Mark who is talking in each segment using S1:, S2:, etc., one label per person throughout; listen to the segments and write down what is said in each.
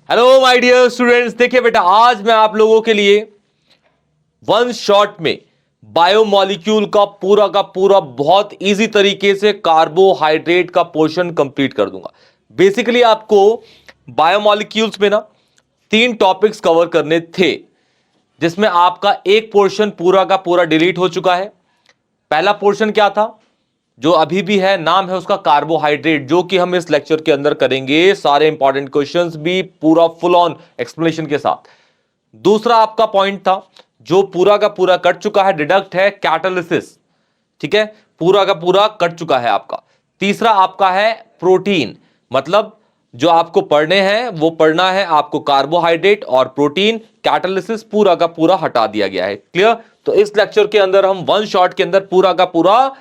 S1: Hello my dear students, देखिए बेटा आज मैं आप लोगों के लिए वन शॉट में बायोमॉलिक्यूल का पूरा बहुत इजी तरीके से कार्बोहाइड्रेट का पोर्शन कंप्लीट कर दूंगा। बेसिकली आपको बायोमॉलिक्यूल्स में ना 3 टॉपिक्स कवर करने थे, जिसमें आपका एक पोर्शन पूरा का पूरा डिलीट हो चुका है। पहला पोर्शन क्या था, जो अभी भी है, नाम है उसका कार्बोहाइड्रेट, जो कि हम इस लेक्चर के अंदर करेंगे, सारे इंपॉर्टेंट क्वेश्चंस भी पूरा फुल ऑन एक्सप्लेनेशन के साथ। दूसरा आपका पॉइंट था जो पूरा का पूरा कट चुका है, डिडक्ट है कैटालिसिस, ठीक है, पूरा का पूरा कट चुका है आपका। तीसरा आपका है प्रोटीन, मतलब जो आपको पढ़ने हैं वो पढ़ना है आपको कार्बोहाइड्रेट और प्रोटीन, कैटालिसिस पूरा का पूरा हटा दिया गया है। क्लियर? तो इस लेक्चर के अंदर हम वन शॉट के अंदर पूरा का पूरा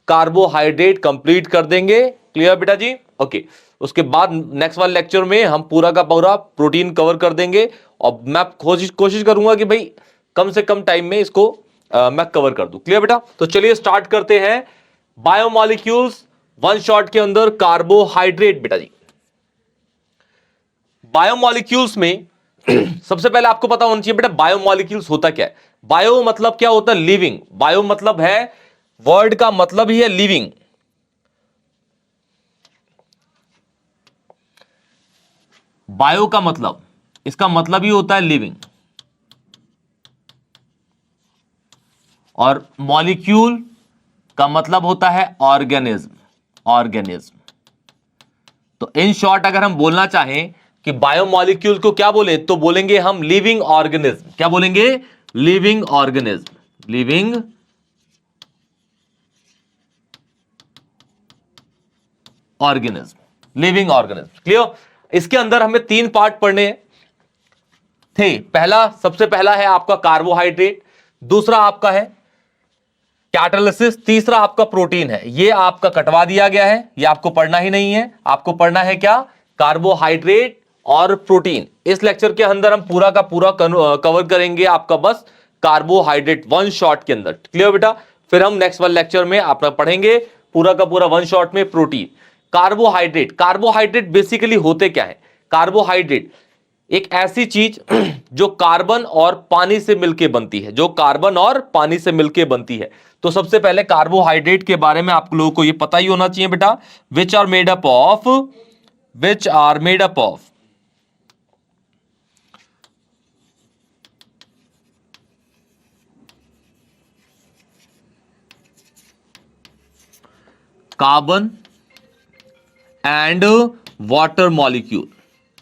S1: कार्बोहाइड्रेट कंप्लीट कर देंगे। क्लियर बेटा जी? ओके। उसके बाद नेक्स्ट वाले लेक्चर में हम पूरा का पूरा प्रोटीन कवर कर देंगे, और मैं कोशिश करूंगा कि भाई कम से कम टाइम में इसको मैं कवर कर दूं। क्लियर बेटा? तो चलिए स्टार्ट करते हैं बायोमॉलिक्यूल्स वन शॉट के अंदर कार्बोहाइड्रेट। बेटा जी, बायोमॉलिक्यूल्स में सबसे पहले आपको पता होना चाहिए बेटा बायोमॉलिक्यूल्स होता क्या है। बायो मतलब क्या होता है? लिविंग। बायो मतलब है, वर्ड का मतलब ही है लिविंग। बायो का मतलब, इसका मतलब ही होता है लिविंग, और मॉलिक्यूल का मतलब होता है ऑर्गेनिज्म। ऑर्गेनिज्म। तो इन शॉर्ट अगर हम बोलना चाहें कि बायोमॉलिक्यूल को क्या बोले, तो बोलेंगे हम लिविंग ऑर्गेनिज्म। क्या बोलेंगे? Living organism. Living organism. Living organism. Clear? इसके अंदर हमें 3 पार्ट पढ़ने थे। पहला, सबसे पहला है आपका कार्बोहाइड्रेट, दूसरा आपका है कैटालिसिस, तीसरा आपका प्रोटीन है। ये आपका कटवा दिया गया है, ये आपको पढ़ना ही नहीं है। आपको पढ़ना है क्या? कार्बोहाइड्रेट और प्रोटीन। इस लेक्चर के अंदर हम पूरा का पूरा कवर करेंगे आपका बस कार्बोहाइड्रेट वन शॉट के अंदर। क्लियर बेटा? फिर हम नेक्स्ट वाले लेक्चर में आप पढ़ेंगे पूरा का पूरा वन शॉट में प्रोटीन। कार्बोहाइड्रेट, कार्बोहाइड्रेट बेसिकली होते क्या है? कार्बोहाइड्रेट एक ऐसी चीज जो कार्बन और पानी से मिलके बनती है, जो कार्बन और पानी से मिलके बनती है। तो सबसे पहले कार्बोहाइड्रेट के बारे में आप लोगों को ये पता ही होना चाहिए बेटा, which are made up of carbon and water molecule.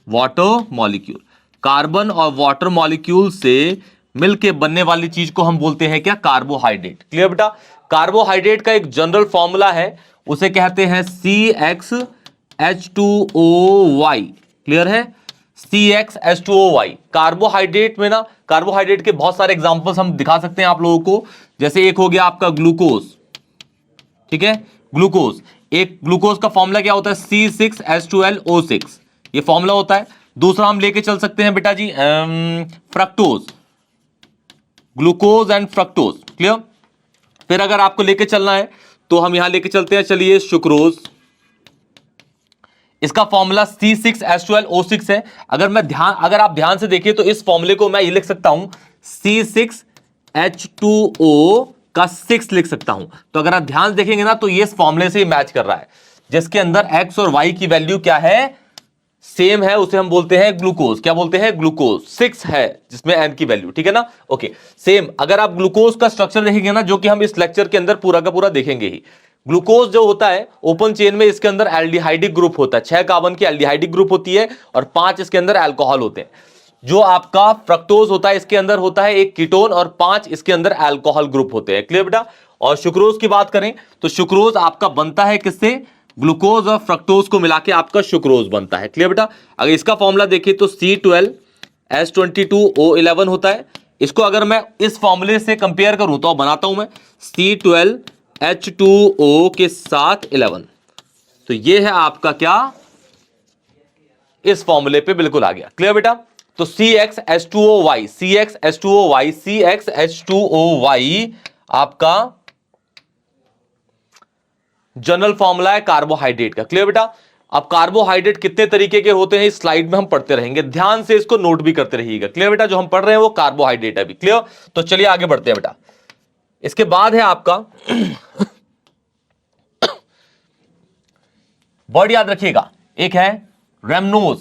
S1: Water molecule, carbon और वाटर मॉलिक्यूल से मिलके बनने वाली चीज को हम बोलते हैं क्या? कार्बोहाइड्रेट। क्लियर बेटा? कार्बोहाइड्रेट का एक जनरल फॉर्मूला है, उसे कहते हैं CxH2OY। क्लियर है? CxH2OY। कार्बोहाइड्रेट में ना, कार्बोहाइड्रेट के बहुत सारे एग्जांपल्स हम दिखा सकते हैं आप लोगों को। जैसे एक हो गया आपका ग्लूकोज, ठीक है, ग्लूकोज। एक ग्लूकोज का फॉर्मूला क्या होता है? C6H12O6, ये फॉर्मूला होता है। दूसरा हम लेके चल सकते हैं बेटा जी fructose, glucose and fructose. Clear? फिर अगर आपको लेके चलना है तो हम यहां लेके चलते हैं, चलिए सुक्रोज, इसका फॉर्मूला C6H12O6 है। अगर आप ध्यान से देखिए तो इस फॉर्मूले को मैं ये लिख सकता हूं, C6H2O का 6 लिख सकता हूं। तो अगर आप ध्यान से देखेंगे ना तो ये इस फॉर्मूले से मैच कर रहा है, जिसके अंदर x और y की वैल्यू क्या है? सेम है, उसे हम बोलते हैं ग्लूकोज। क्या बोलते हैं? ग्लूकोज। 6 है जिसमें n की वैल्यू, ठीक है ना? ओके, सेम अगर आप ग्लूकोज का स्ट्रक्चर देखेंगे ना, जो कि हम इस लेक्चर के अंदर पूरा का पूरा देखेंगे ही। ग्लूकोज जो होता है ओपन चेन में, इसके अंदर एल्डिहाइडिक ग्रुप होता है, 6 कार्बन की एल्डिहाइडिक ग्रुप होती है और 5 इसके अंदर अल्कोहल होते हैं। जो आपका फ्रक्टोज होता है, इसके अंदर होता है एक कीटोन और 5 इसके अंदर अल्कोहल ग्रुप होते हैं। क्लियर बेटा? और सुक्रोज की बात करें तो सुक्रोज आपका बनता है किससे? ग्लूकोज और फ्रक्टोज को मिला के आपका सुक्रोज बनता है। क्लियर बेटा? अगर इसका फॉर्मूला देखिए तो C12H22O11 होता है। इसको अगर मैं इस फॉर्मूले से कंपेयर करूं तो बनाता हूं मैं C12H2O के साथ 11, तो ये है आपका क्या? इस फॉर्मूले पे बिल्कुल आ गया। क्लियर बेटा? तो CxH2OY, CxH2OY, CxH2OY आपका जनरल फॉर्मूला है कार्बोहाइड्रेट का। क्लियर बेटा? अब कार्बोहाइड्रेट कितने तरीके के होते हैं इस स्लाइड में हम पढ़ते रहेंगे, ध्यान से इसको नोट भी करते रहिएगा। क्लियर बेटा? जो हम पढ़ रहे हैं वो कार्बोहाइड्रेट है अभी। क्लियर? तो चलिए आगे बढ़ते हैं बेटा। इसके बाद है आपका वर्ड याद रखिएगा, एक है रेमनोज,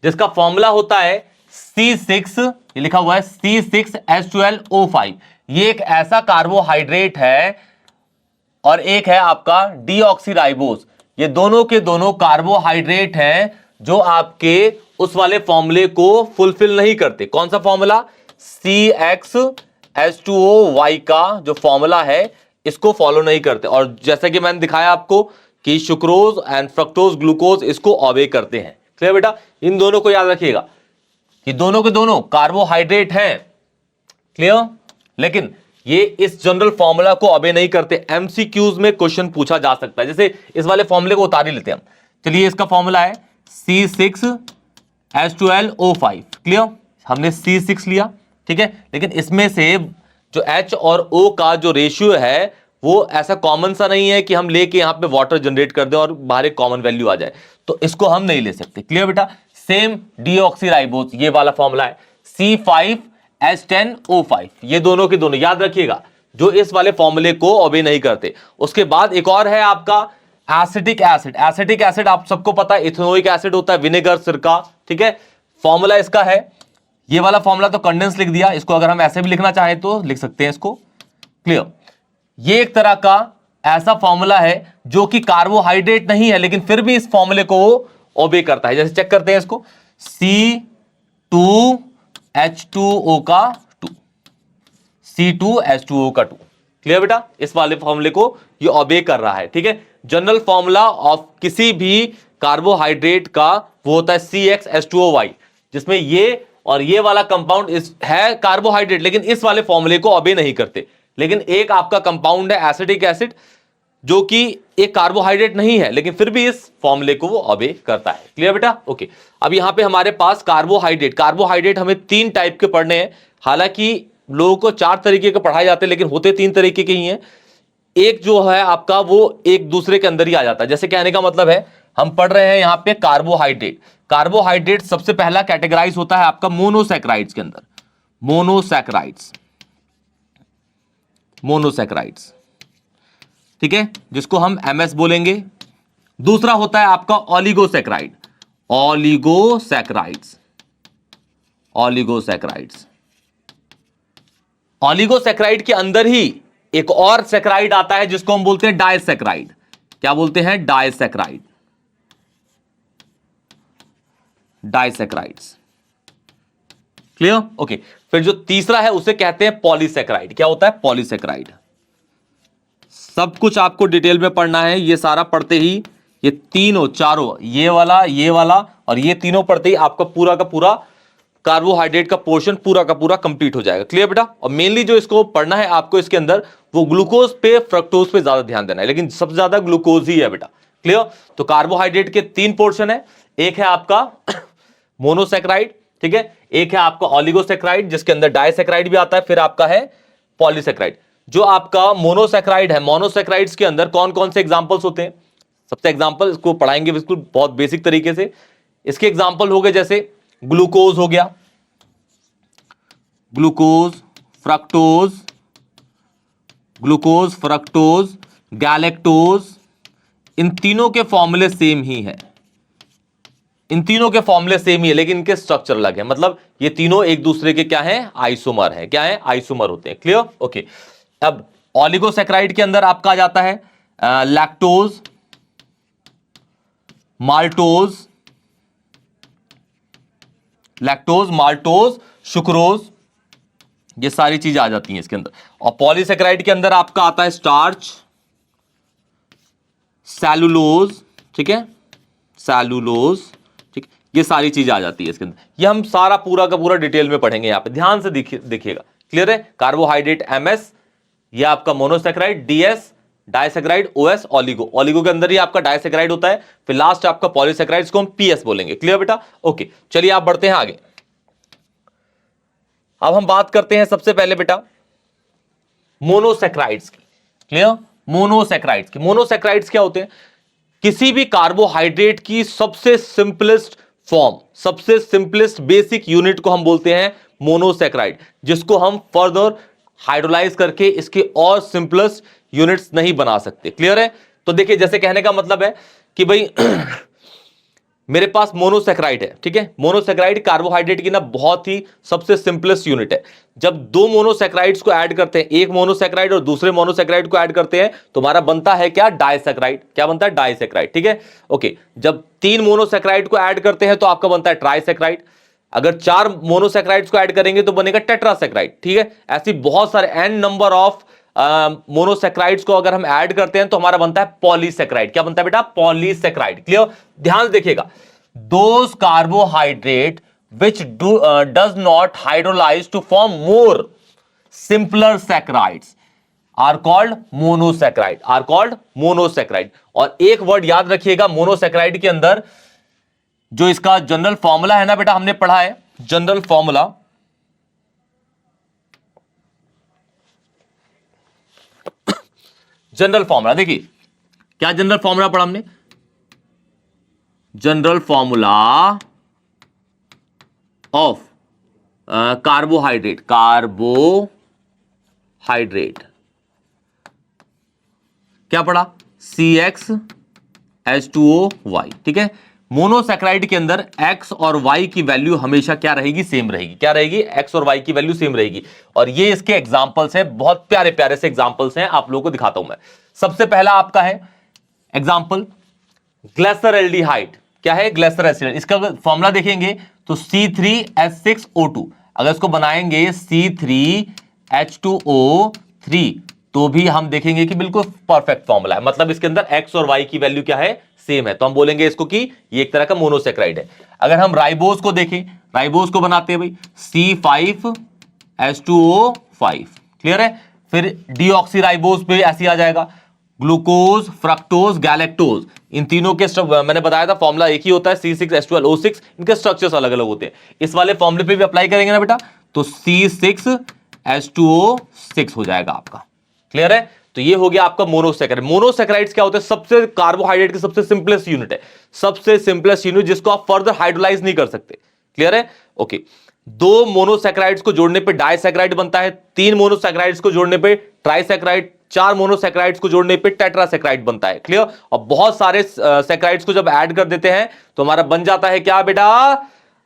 S1: जिसका फॉर्मूला होता है C6, ये लिखा हुआ है C6H12O5। ये एक ऐसा कार्बोहाइड्रेट है और एक है आपका डीऑक्सीराइबोज। ये दोनों के दोनों कार्बोहाइड्रेट हैं जो आपके उस वाले फॉर्मूले को फुलफिल नहीं करते। कौन सा फॉर्मूला? CxH2OY का जो फॉर्मूला है इसको फॉलो नहीं करते। और जैसा कि मैंने दिखाया आपको कि सुक्रोज एंड फ्रक्टोज ग्लूकोज इसको ओबे करते हैं। क्लियर बेटा? इन दोनों को याद रखिएगा कि दोनों के दोनों कार्बोहाइड्रेट हैं। क्लियर? लेकिन ये इस जनरल फॉर्मूला को ओबे नहीं करते। एमसीक्यूज में क्वेश्चन पूछा जा सकता है, जैसे इस वाले फॉर्मूले को उतार ही लेते हैं हम। चलिए, इसका फॉर्मूला है C6H12O5। क्लियर? हमने C6 लिया, ठीक है, लेकिन इसमें से जो H और O का जो रेशियो है वो ऐसा कॉमन सा नहीं है कि हम लेके यहां पे वाटर जनरेट कर दें और बाहर एक कॉमन वैल्यू आ जाए, तो इसको हम नहीं ले सकते। क्लियर बेटा? सेम डीऑक्सीराइबोज, ये वाला फॉर्मूला है C5H10O5। ये दोनों के दोनों याद रखिएगा जो इस वाले फॉर्मूले को ओबे नहीं करते। उसके बाद एक और है आपका एसिटिक एसिड। एसिटिक एसिड आप सबको पता है, इथेनोइक एसिड होता है, विनेगर, सिरका, ठीक है। फॉर्मूला इसका है, ये वाला फॉर्मूला तो कंडेंस लिख दिया, इसको अगर हम ऐसे भी लिखना चाहें तो लिख सकते हैं इसको। क्लियर? ये एक तरह का ऐसा फॉर्मूला है जो कि कार्बोहाइड्रेट नहीं है लेकिन फिर भी इस फॉर्मूले को ओबे करता है। जैसे चेक करते हैं इसको, C2H2O का 2, C2H2O का 2। क्लियर बेटा? इस वाले फॉर्मूले को ये ओबे कर रहा है, ठीक है। जनरल फॉर्मूला ऑफ किसी भी कार्बोहाइड्रेट का वो होता है CxH2OY, जिसमें ये और ये वाला कंपाउंड है कार्बोहाइड्रेट लेकिन इस वाले फॉर्मूले को ओबे नहीं करते। लेकिन एक आपका कंपाउंड है एसिटिक एसिड जो कि एक कार्बोहाइड्रेट नहीं है लेकिन फिर भी इस फॉर्मूले को वो ओबे करता है। क्लियर बेटा? ओके। अब यहां पे हमारे पास कार्बोहाइड्रेट हमें 3 टाइप के पढ़ने हैं। हालांकि लोगों को 4 तरीके के पढ़ाए जाते हैं लेकिन होते 3 तरीके के ही हैं। एक जो है आपका वो एक दूसरे के अंदर ही आ जाता है। जैसे कहने का मतलब है हम पढ़ रहे हैं यहां पे कार्बोहाइड्रेट सबसे पहला कैटेगराइज होता है आपका मोनोसैकेराइड्स के अंदर। मोनोसैकेराइड्स, ठीक है, जिसको हम MS बोलेंगे। दूसरा होता है आपका ओलिगोसैकेराइड के अंदर ही एक और सैकेराइड आता है जिसको हम बोलते हैं डायसैकेराइड। क्या बोलते हैं? डायसैकेराइड्स। क्लियर? ओके। फिर जो तीसरा है उसे कहते हैं पॉलीसैकेराइड। क्या होता है? पॉलीसैकेराइड। सब कुछ आपको डिटेल में पढ़ना है, ये सारा पढ़ते ही ये तीनों चारों, ये वाला और ये तीनों पढ़ते ही आपका पूरा का पूरा कार्बोहाइड्रेट का पोर्शन पूरा का पूरा कंप्लीट हो जाएगा। क्लियर बेटा? और मेनली जो इसको पढ़ना है आपको इसके अंदर वो ग्लूकोज पे, फ्रक्टोज पे ज्यादा ध्यान देना है, लेकिन सबसे ज्यादा ग्लूकोज ही है बेटा। क्लियर? तो कार्बोहाइड्रेट के 3 पोर्शन है, एक है आपका मोनोसैकेराइड, ठीक है, एक है आपका ओलिगोसैकेराइड जिसके अंदर डायसैकेराइड भी आता है, फिर आपका है पॉलीसैकेराइड। जो आपका मोनोसैकेराइड है, मोनोसैकेराइड्स के अंदर कौन कौन से एग्जांपल्स होते हैं? सबसे एग्जांपल इसको पढ़ाएंगे बिल्कुल बहुत बेसिक तरीके से। इसके एग्जांपल हो गए जैसे ग्लूकोज हो गया, ग्लूकोज, फ्रक्टोज, गैलेक्टोज, इन तीनों के फॉर्मूले सेम ही है। लेकिन इनके स्ट्रक्चर अलग है। मतलब ये तीनों एक दूसरे के क्या हैं? आइसोमर हैं। क्या है? आइसोमर होते हैं। क्लियर? ओके। अब ओलिगोसैकेराइड के अंदर आपका आ जाता है लैक्टोज, माल्टोज, सुक्रोज, ये सारी चीजें आ जाती हैं इसके अंदर। और पॉलीसैकेराइड के अंदर आपका आता है स्टार्च, सेलुलोज, ठीक है, ठीक, ये सारी चीजें आ जाती है इसके अंदर। ये हम सारा पूरा का पूरा डिटेल में पढ़ेंगे, यहां पे ध्यान से देखिएगा। क्लियर है? कार्बोहाइड्रेट MS, ये आपका मोनोसैकेराइड DS, डायसैकेराइड OS, ओलिगो के अंदर ही आपका डायसैकेराइड होता है, फिर लास्ट आपका पॉलीसैकेराइड्स को हम PS बोलेंगे। क्लियर बेटा? ओके। चलिए आप बढ़ते हैं आगे। अब हम बात करते हैं सबसे पहले बेटा मोनोसैकेराइड्स की। क्लियर? मोनोसैकेराइड्स क्या होते हैं? किसी भी कार्बोहाइड्रेट की सबसे सिंपलेस्ट फॉर्म, सबसे सिंपलेस्ट बेसिक यूनिट को हम बोलते हैं मोनोसैकेराइड, जिसको हम फर्दर हाइड्रोलाइज करके इसके और सिंपलेस्ट यूनिट्स नहीं बना सकते। क्लियर है? तो देखिए, जैसे कहने का मतलब है कि भाई मेरे पास मोनोसैकेराइड है, ठीक है। मोनोसैकेराइड कार्बोहाइड्रेट की ना बहुत ही सबसे सिंपलेस्ट यूनिट है। जब दो मोनोसैकेराइड्स को ऐड करते हैं, एक मोनोसैकेराइड और दूसरे मोनोसैकेराइड को ऐड करते हैं, तो हमारा बनता है क्या? डाइसैकेराइड। क्या बनता है? डाइसैकेराइड, ठीक है। ओके, जब तीन मोनोसैकेराइड को ऐड करते हैं तो आपका बनता है ट्राइसैकेराइड। अगर चार मोनोसैकेराइड्स को ऐड करेंगे तो बनेगा टेट्रासैकेराइड, ठीक है। ऐसी बहुत सारे एन नंबर ऑफ मोनोसैकेराइड्स को अगर हम ऐड करते हैं तो हमारा बनता है पॉलीसैकेराइड। क्या बनता है बेटा? पॉलीसैकेराइड। क्लियर? ध्यान से देखिएगा, those carbohydrate which does not hydrolyze to form more simpler saccharides are called monosaccharide, are called monosaccharide। और एक वर्ड याद रखिएगा मोनोसैकेराइड के अंदर, जो इसका जनरल फॉर्मूला है ना बेटा, हमने पढ़ा है जनरल फॉर्मूला। जनरल फॉर्मूला देखिए, क्या जनरल फॉर्मूला पढ़ा हमने? General formula of carbohydrate, carbohydrate क्या पढ़ा? CxH2O, ठीक है। मोनोसैकेराइड के अंदर x और y की वैल्यू हमेशा क्या रहेगी? सेम रहेगी। क्या रहेगी? x और y की वैल्यू सेम रहेगी। और ये इसके एग्जांपल्स हैं, बहुत प्यारे प्यारे से एग्जांपल्स हैं, आप लोगों को दिखाता हूं मैं। सबसे पहला आपका है एग्जांपल ग्लेसर एल्डिहाइड। क्या है? Glaser acid. इसका फॉर्मूला देखेंगे तो C3H6O2। अगर इसको बनाएंगे C3H2O3 तो भी हम देखेंगे कि बिल्कुल परफेक्ट फॉर्मूला है। मतलब इसके अंदर x और y की वैल्यू क्या है? सेम है। तो हम बोलेंगे इसको कि ये एक तरह का मोनोसैकेराइड है। अगर हम राइबोज को देखें, राइबोज को बनाते हैं भाई C5H2O5। क्लियर है? फिर डीऑक्सीराइबोज पे ऐसे आ जाएगा, ग्लूकोज, फ्रक्टोज, गैलेक्टोज। इन तीनों के मैंने बताया था फॉर्मूला एक ही होता है, C6H12O6। इनके स्ट्रक्चर्स अलग अलग होते हैं। इस वाले फॉर्मूले पे भी अप्लाई करेंगे ना बेटा, तो C6H2O6 हो जाएगा आपका। क्लियर है? तो ये हो गया आपका मोनोसैकेराइड। मोनोसैकेराइड्स क्या होते हैं? सबसे कार्बोहाइड्रेट की सबसे सिंपलेस्ट यूनिट है, सबसे सिंपलेस्ट यूनिट जिसको आप फर्दर हाइड्रोलाइज नहीं कर सकते। क्लियर है? ओके। दो मोनोसैकेराइड्स को जोड़ने पे डाइसैकेराइड बनता है, तीन मोनोसैकेराइड्स को जोड़ने पे ट्राइसैकेराइड, चार मोनोसैकेराइड्स को जोड़ने पे टेट्रासैकेराइड बनता है। क्लियर? और बहुत सारे सैकेराइड्स को जब ऐड कर देते हैं तो हमारा बन जाता है क्या बेटा?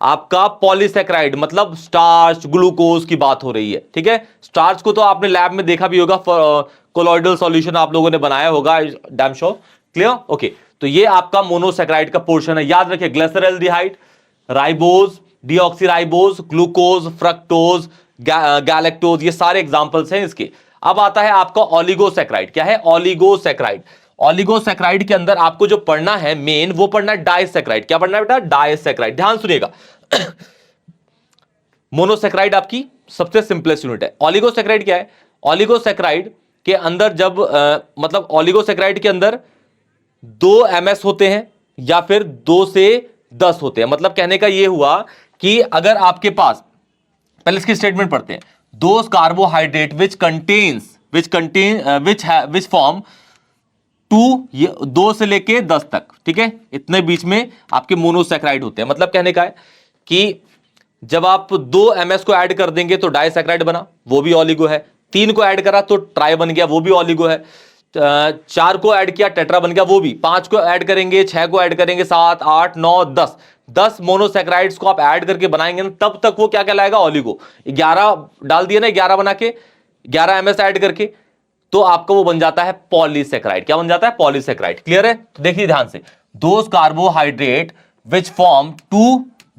S1: आपका पॉलीसैकेराइड। मतलब स्टार्च, ग्लूकोज की बात हो रही है, ठीक है। स्टार्च को तो आपने लैब में देखा भी होगा, कोलॉइडल सॉल्यूशन आप लोगों ने बनाया होगा, डैम श्योर। क्लियर? ओके। तो ये आपका मोनोसैकेराइड का पोर्शन है। याद रखिए, glyceraldehyde, ribose, deoxyribose, glucose, fructose, galactose, ये सारे एग्जांपल्स हैं इसके। अब आता है आपका ओलिगोसैकेराइड। क्या है? ओलिगोसैकेराइड। ओलिगोसैकेराइड के अंदर आपको जो पढ़ना है मेन, वो पढ़ना है डाइसैकेराइड। क्या पढ़ना है बेटा? डाइसैकेराइड। ध्यान सुनिएगा, मोनोसैकेराइड आपकी सबसे सिंपलेस्ट यूनिट है। ओलिगोसैकेराइड क्या है? ओलिगोसैकेराइड के अंदर जब मतलब ओलिगोसैकेराइड के अंदर 2 MS होते हैं या फिर 2 से 10 होते हैं। मतलब कहने का यह हुआ कि अगर आपके पास, पहले इसकी स्टेटमेंट पढ़ते हैं, दोज कार्बोहाइड्रेट विच फॉर्म 2 से लेके 10 तक, ठीक है, इतने बीच में आपके मोनोसैकेराइड होते हैं। मतलब कहने का है कि जब आप 2 MS को ऐड कर देंगे तो डाइसैकेराइड बना, वो भी ओलिगो है। 3 को ऐड करा तो ट्राई बन गया, वो भी ओलिगो है। 4 को ऐड किया, टेट्रा बन गया, वो भी। 5 को ऐड करेंगे, 6 को ऐड करेंगे, 7, 8, 9, 10 मोनोसैकेराइड्स को आप ऐड करके बनाएंगे ना, तब तक वो क्या कहलाएगा? ओलिगो। 11 डाल दिया ना, 11 बना के, 11 MS ऐड करके, तो आपका वो बन जाता है पॉलीसैकेराइड। क्या बन जाता है? पॉलीसैकेराइड। क्लियर है? तो देखिए ध्यान से, दोज कार्बोहाइड्रेट विच फॉर्म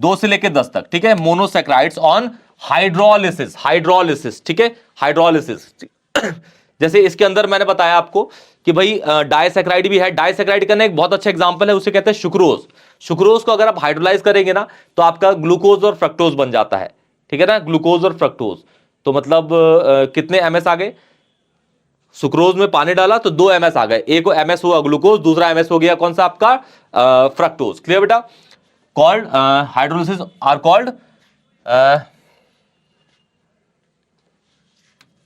S1: 2 से लेके 10 तक, ठीक है, मोनोसैकेराइड्स ऑन हाइड्रोलिसिस। हाइड्रोलिसिस, ठीक है, हाइड्रोलिसिस। जैसे इसके अंदर मैंने बताया आपको कि भाई डाइसैकेराइड भी है। डाइसैकेराइड का एक बहुत अच्छा एग्जांपल है, उसे कहते हैं सुक्रोज। सुक्रोज को अगर आप हाइड्रोलाइज करेंगे ना तो आपका ग्लूकोज और फ्रक्टोज बन जाता है, ठीक है ना, ग्लूकोज और फ्रक्टोज। तो मतलब कितने MS आ गए? सुक्रोज में पानी डाला तो 2 MS आ गए। एक MS हुआ ग्लूकोज, दूसरा MS हो गया कौन सा आपका? फ्रक्टोज। क्लियर बेटा? Called hydrolysis or called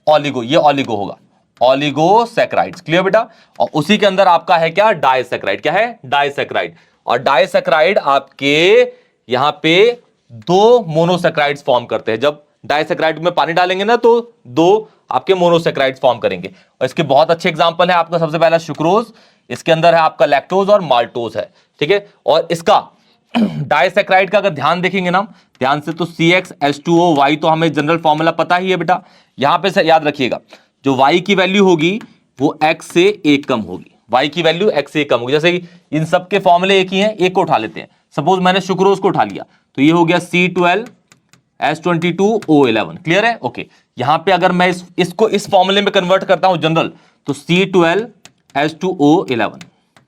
S1: oligo. ये ओलिगो होगा। ऑलिगोसैकेराइड्स। क्लियर बेटा? और उसी के अंदर आपका है क्या? डाइसैकेराइड। क्या है? डाइसैकेराइड। और डाइसैकेराइड आपके यहां पे दो मोनोसैकेराइड्स फॉर्म करते हैं। जब डाइसैकेराइड में पानी डालेंगे ना तो दो आपके मोनोसैकेराइड्स फॉर्म करेंगे। और इसके बहुत अच्छे एग्जांपल है आपका, सबसे पहला सुक्रोज, इसके अंदर है आपका लैक्टोज और माल्टोज है। ठीक है? और इसका डाइसैकेराइड का अगर ध्यान देखेंगे ना ध्यान से, तो CxH2O, तो हमें जनरल फॉर्मूला पता ही है बेटा। यहां पे से याद रखिएगा, जो y की वैल्यू होगी वो x से 1 कम होगी। y की वैल्यू x से 1 कम होगी। जैसे इन सब के फॉर्मूले एक ही हैं, एक को उठा लेते हैं। सपोज मैंने सुक्रोज को उठा लिया तो ये हो गया C12H22O11। क्लियर है? ओके। यहां पे अगर मैं इसको इस फॉर्मूले में कन्वर्ट करता हूं जनरल, तो C12H2O11।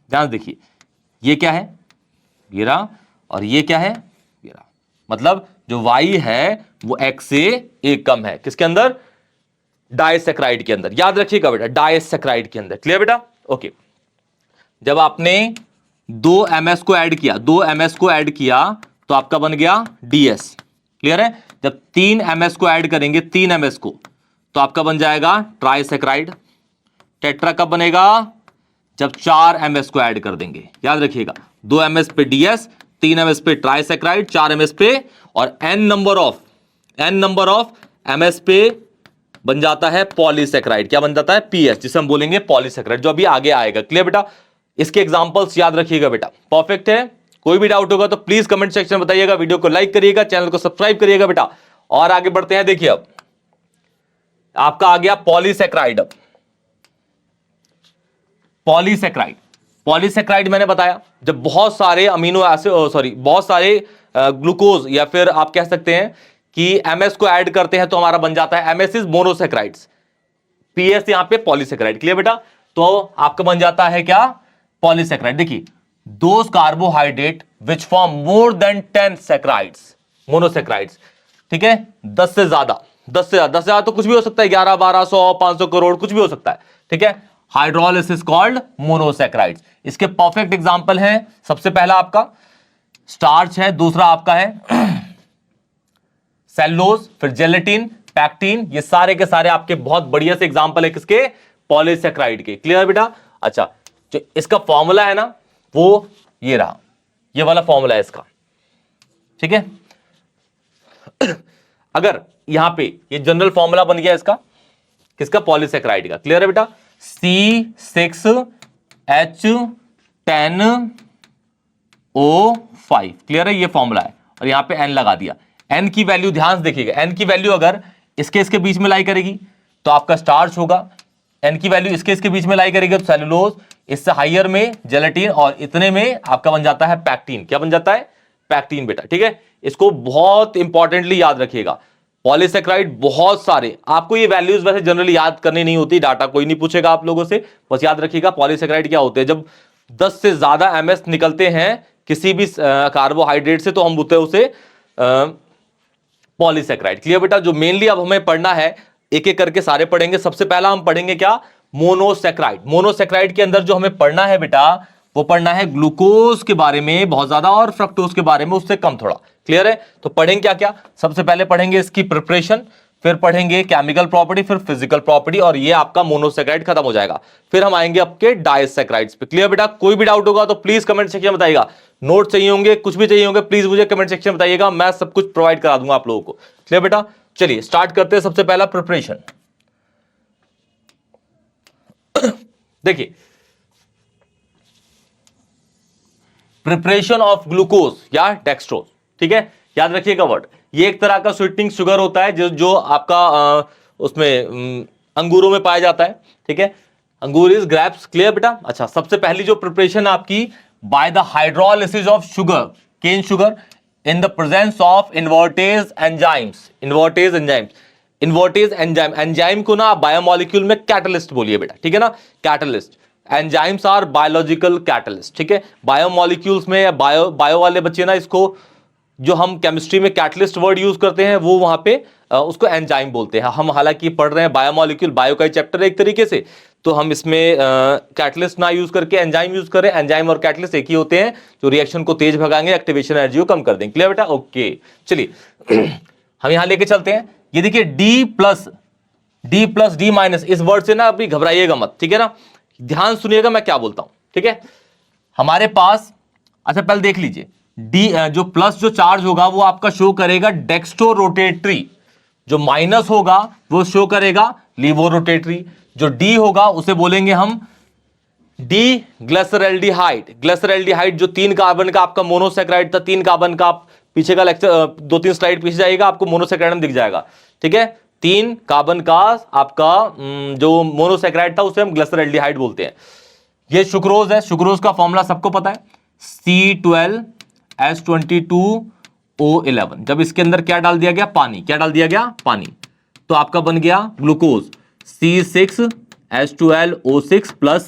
S1: ध्यान देखिए, ये क्या है? ये रहा। और ये क्या है? ये रहा। मतलब जो y है वो x से 1 कम है। किसके अंदर? डाइसैकेराइड के अंदर। याद रखिएगा बेटा, डाइसैकेराइड के अंदर। क्लियर बेटा? ओके। जब आपने 2 ms को ऐड किया, 2 ms को ऐड किया तो आपका बन गया DS। क्लियर है? जब 3 ms को ऐड करेंगे, 3 ms को, तो आपका बन जाएगा ट्राइसैकेराइड। टेट्रा कब बनेगा? जब 4 ms को ऐड कर देंगे। याद रखिएगा, 2 ms पे DS, 3 ms पे ट्राइसैकेराइड, 4 ms पे, और n नंबर ऑफ ms पे बन जाता है पॉलीसैकेराइड। क्या बन जाता है? PS, जिसे हम बोलेंगे पॉलीसैकेराइड, जो अभी आगे आएगा। क्लियर बेटा? इसके एग्जांपल्स याद रखिएगा बेटा। परफेक्ट है? कोई भी डाउट होगा तो प्लीज कमेंट सेक्शन में बताइएगा, वीडियो को लाइक करिएगा, चैनल को सब्सक्राइब करिएगा बेटा। और आगे बढ़ते हैं। देखिए अब आपका आ गया पॉलीसैकेराइड। अब पॉलीसैकेराइड मैंने बताया, जब बहुत सारे अमीनो एसिड बहुत सारे ग्लूकोज या फिर आप कह सकते हैं कि MS को ऐड करते हैं तो हमारा बन जाता है MS इज मोनोसैकेराइड्स, PS यहां पे पॉलीसैकेराइड। क्लियर बेटा? तो आपका बन जाता है क्या? पॉलीसैकेराइड। देखिए, those carbohydrate which form more than 10 saccharides, monosaccharides. ठीक है? 10 से ज्यादा तो कुछ भी हो सकता है, 11, 12, 100, 500 करोड़, कुछ भी हो सकता है। ठीक है? Hydrolysis called monosaccharides. इसके परफेक्ट एग्जांपल हैं, सबसे पहला आपका स्टार्च है, दूसरा आपका है सेलुलोज, फिर जेलेटिन, पैक्टिन। ये सारे के सारे आपके बहुत बढ़िया से एग्जांपल है किसके? पॉलीसैकेराइड के। क्लियर बेटा? अच्छा, जो इसका फॉर्मूला है ना वो ये रहा, ये वाला फॉर्मूला है इसका। ठीक है? अगर यहां पे ये जनरल फॉर्मूला बन गया इसका, किसका? पॉलीसैकेराइड का। क्लियर है बेटा? C6H10O5। क्लियर है? ये फॉर्मूला है, और यहां पे N लगा दिया। N की वैल्यू ध्यान से देखिएगा, N की वैल्यू अगर इसके बीच में लाई करेगी तो आपका स्टार्च होगा। N की वैल्यू इसके बीच में लाई करेगी तो सेलुलोज, इससे हाइयर में जेलेटिन, और इतने में आपका बन जाता है पैक्टिन। क्या बन जाता है? पैक्टिन बेटा। ठीक है? इसको बहुत इंपॉर्टेंटली याद रखिएगा। पॉलीसैकेराइड बहुत सारे, आपको ये वैल्यूज वैसे जनरली याद करनी नहीं होती, डाटा कोई नहीं पूछेगा आप लोगों से, बस याद रखिएगा पॉलीसैकेराइड क्या होते हैं। जब 10 से ज्यादा MS निकलते हैं किसी भी कार्बोहाइड्रेट से तो हम बोलते हैं उसे पॉलीसैकेराइड। क्लियर बेटा? जो मेनली अब हमें पढ़ना है, एक एक करके सारे पढ़ेंगे। सबसे पहला हम पढ़ेंगे क्या? मोनोसैकेराइड। मोनोसैकेराइड के अंदर जो हमें पढ़ना है बेटा, वो पढ़ना है ग्लूकोज के बारे में बहुत ज्यादा, और फ्रक्टोज के बारे में उससे कम थोड़ा। क्लियर है? तो पढ़ेंगे क्या क्या? सबसे पहले पढ़ेंगे इसकी प्रिपरेशन, फिर पढ़ेंगे केमिकल प्रॉपर्टी, फिर फिजिकल प्रॉपर्टी, और ये आपका मोनोसैकेराइड खत्म हो जाएगा। फिर हम आएंगे आपके डाइसैकेराइड्स पे। क्लियर बेटा? कोई भी डाउट होगा तो प्लीज कमेंट सेक्शन में बताइएगा। नोट चाहिए होंगे, कुछ भी चाहिए होंगे, प्लीज मुझे कमेंट सेक्शन में बताइएगा, मैं सब कुछ प्रोवाइड करा दूंगा आप लोगों को। क्लियर बेटा? चलिए स्टार्ट करते हैं। सबसे पहला प्रिपरेशन। देखिए, प्रिपरेशन ऑफ ग्लूकोज या डेक्सट्रोज। ठीक है? याद रखिएगा वर्ड, ये एक तरह का स्वीटनिंग शुगर होता है जो आपका उसमें अंगूरों में पाया जाता है। ठीक है? अंगूर इज ग्रेप्स। क्लियर बेटा? अच्छा, सबसे पहली जो प्रिपरेशन आपकी by the hydrolysis of sugar, cane sugar, in the presence of invertase enzymes. Invertase enzyme को ना आप बायोमोलिक्यूल में कैटलिस्ट बोलिए बेटा। ठीक है ना? Catalyst. Enzymes are biological catalyst. ठीक है? बायोमोलिक्यूल्स में या बायो वाले बच्चे ना, इसको जो हम केमिस्ट्री में कैटलिस्ट वर्ड यूज करते हैं वो वहां पे उसको एंजाइम बोलते हैं। हम हालांकि पढ़ रहे हैं बायोमोलिक्यूल, बायो का चैप्टर है एक तरीके से, तो हम इसमें कैटलिस्ट ना यूज करके एंजाइम यूज करें। एंजाइम और कैटलिस्ट एक ही होते हैं, जो रिएक्शन को तेज भगाएंगे, एक्टिवेशन एनर्जी को कम कर देंगे। क्लियर बेटा? ओके, चलिए हम यहां लेके चलते हैं। ये देखिए D+ D plus D minus, इस वर्ड से ना अभी घबराइएगा मत, ठीक है ना, ध्यान सुनिएगा मैं क्या बोलता हूं, ठीक है। हमारे पास, अच्छा पहले देख लीजिए, डी जो प्लस जो चार्ज होगा वो आपका शो करेगा डेक्स्ट्रो रोटेटरी, जो माइनस होगा वो शो करेगा लीवो रोटेटरी, जो डी होगा उसे बोलेंगे हम डी ग्लिसरैल्डिहाइड। ग्लिसरैल्डिहाइड जो 3 कार्बन का आपका मोनोसैकेराइड था, 3 कार्बन का, आप पीछे का लेक्चर 2-3 स्लाइड पीछे जाइएगा आपको मोनोसैकेराइड में दिख जाएगा, ठीक है। 3 कार्बन का आपका जो मोनोसैकेराइड था उसे हम ग्लिसरैल्डिहाइड बोलते हैं। ये सुक्रोज है, सुक्रोज का फॉर्मूला सबको पता है, C12H22O11। जब इसके अंदर क्या डाल दिया गया, पानी, क्या डाल दिया गया, पानी, तो आपका बन गया glucose C6H12O6 plus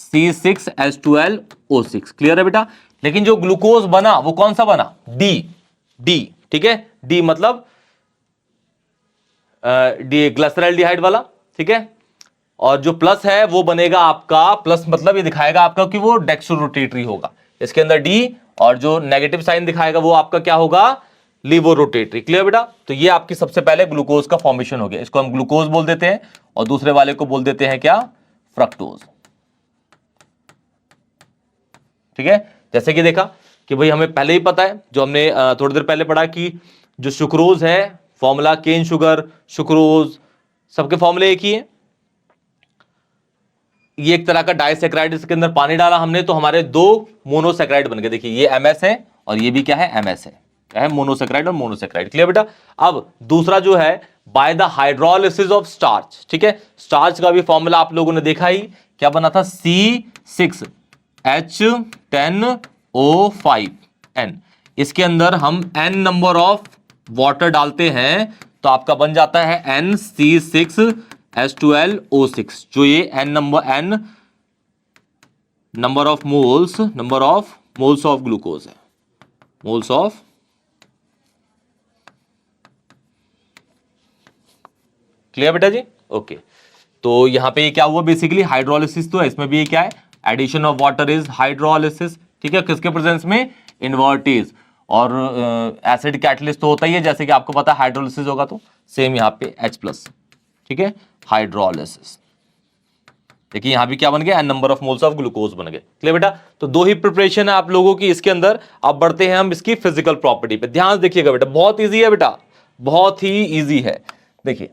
S1: C6H12O6। Clear है बेटा। लेकिन जो ग्लूकोज बना वो कौन सा बना, डी, ठीक है, डी मतलब डी ग्लिसरैल्डिहाइड वाला, ठीक है। और जो प्लस है वो बनेगा आपका, प्लस मतलब ये दिखाएगा आपका कि वो डेक्स्ट्रोरोटेटरी होगा, इसके अंदर डी, और जो नेगेटिव साइन दिखाएगा वो आपका क्या होगा, लीवो रोटेटरी। क्लियर बेटा। तो ये आपकी सबसे पहले ग्लूकोज का फॉर्मेशन हो गया, इसको हम ग्लूकोज बोल देते हैं, और दूसरे वाले को बोल देते हैं क्या, फ्रक्टोज, ठीक है। जैसे कि देखा कि भाई हमें पहले ही पता है, जो हमने थोड़ी देर पहले पढ़ा कि जो सुक्रोज है, फॉर्मूला केन शुगर, सुक्रोज, सबके फॉर्मूले एक ही है। ये एक तरह का डाइसैकेराइड, इसके अंदर पानी डाला हमने तो हमारे 2 मोनोसैकेराइड बन गए। देखिए ये MS है और ये भी क्या है, MS है, क्या है, मोनोसैकेराइड और मोनोसैकेराइड। क्लियर बेटा। अब दूसरा जो है bye the hydrolysis of starch, ठीक है। स्टार्च का भी फॉर्मूला आप लोगों ने देखा ही, क्या बना था, C6H10O5N। इसके अंदर हम N नंबर ऑफ वाटर डालते हैं तो आपका बन जाता है NC6H12O6, जो ये N number of moles of glucose है, मोल्स ऑफ, क्लियर बेटा जी, ओके। तो यहां पे ये क्या हुआ, बेसिकली हाइड्रोलिसिस तो है, इसमें भी ये क्या है, addition of water is hydrolysis, ठीक है। किसके प्रेजेंस में, इन्वर्टेज, और एसिड कैटलिस्ट तो होता ही है, जैसे कि आपको पता है हाइड्रोलिसिस होगा तो सेम यहाँ पे H+, ठीक है, हाइड्रोलिसिस। देखिए यहां भी क्या बन गया, N number of moles of glucose बन गए। क्लियर बेटा। तो 2 ही प्रिपरेशन है आप लोगों की इसके अंदर। अब बढ़ते हैं हम इसकी फिजिकल प्रॉपर्टी पे, ध्यान देखिएगा बेटा, बहुत ईजी है बेटा, बहुत ही ईजी है। देखिए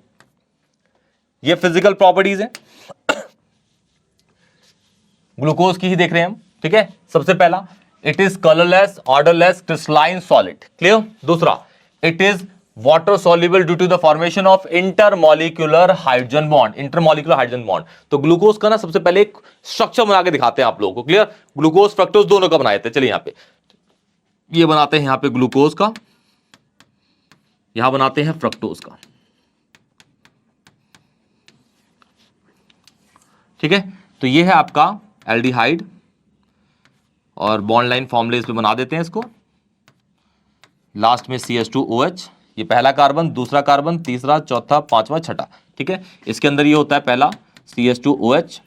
S1: ये फिजिकल प्रॉपर्टीज है, ग्लूकोज की ही देख रहे हैं हम, ठीक है। सबसे पहला, it is colourless, odourless, crystalline solid. Clear. दूसरा, it is water soluble due to the formation of intermolecular hydrogen bond, intermolecular hydrogen bond. तो ग्लूकोज का ना सबसे पहले एक स्ट्रक्चर बना के दिखाते हैं आप लोगों को। क्लियर। ग्लूकोज फ्रक्टोज दोनों का बनाए थे, चलिए यहां पे ये बनाते हैं, यहां पे ग्लूकोज का, यहां बनाते हैं फ्रक्टोज का, ठीक है। तो ये है आपका एल्डिहाइड, और बॉन्ड लाइन फॉर्मूले इस पे बना देते हैं इसको, लास्ट में CH2OH, ये पहला कार्बन, दूसरा कार्बन, तीसरा, चौथा, पांचवा, छठा, ठीक है। इसके अंदर ये होता है पहला CH2OH,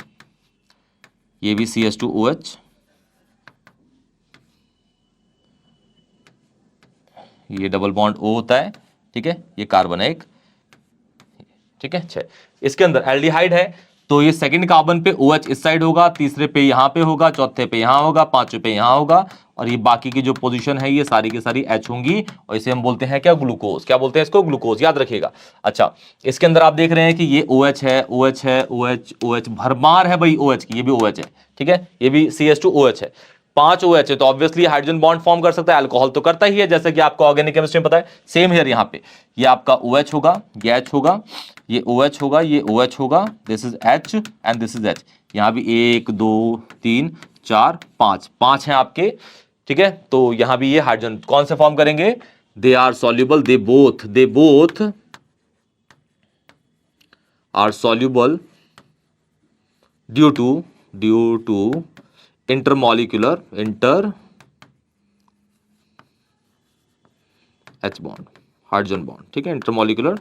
S1: ये भी CH2OH, ये डबल बॉन्ड O होता है, ठीक है, ये कार्बन है एक, ठीक है। 6 इसके अंदर एल्डिहाइड है, तो ये सेकंड कार्बन पे OH इस साइड होगा, तीसरे पे यहां पे होगा, चौथे पे यहां होगा, पांचवे पे यहां होगा, और ये बाकी की जो पोजीशन है ये सारी की सारी H होंगी, और इसे हम बोलते हैं क्या, ग्लूकोज। क्या बोलते हैं इसको, ग्लूकोज, याद रखिएगा। अच्छा, इसके अंदर आप देख रहे हैं कि ये OH है, OH है, OH भरमार है भाई OH की, ये भी OH है, ठीक है, ये भी CH2OH है, 5 OH है, तो ऑब्वियसली हाइड्रोजन बॉन्ड फॉर्म कर सकता है, अल्कोहल तो करता ही है, जैसे कि आपको ऑर्गेनिक केमिस्ट्री में पता है। सेम हियर, यहाँ पे ये आपका OH होगा, ये H होगा, ये OH होगा, ये OH होगा, this is H and this is H। यहाँ भी 1 2 3 4 5 हैं आपके, ठीक है। तो यहाँ भी ये हाइड्रोजन कौन से फॉर्म करेंगे, they are soluble, they both are soluble due to intermolecular H bond, hydrogen bond, ठीक है, इंटरमॉलिक्यूलर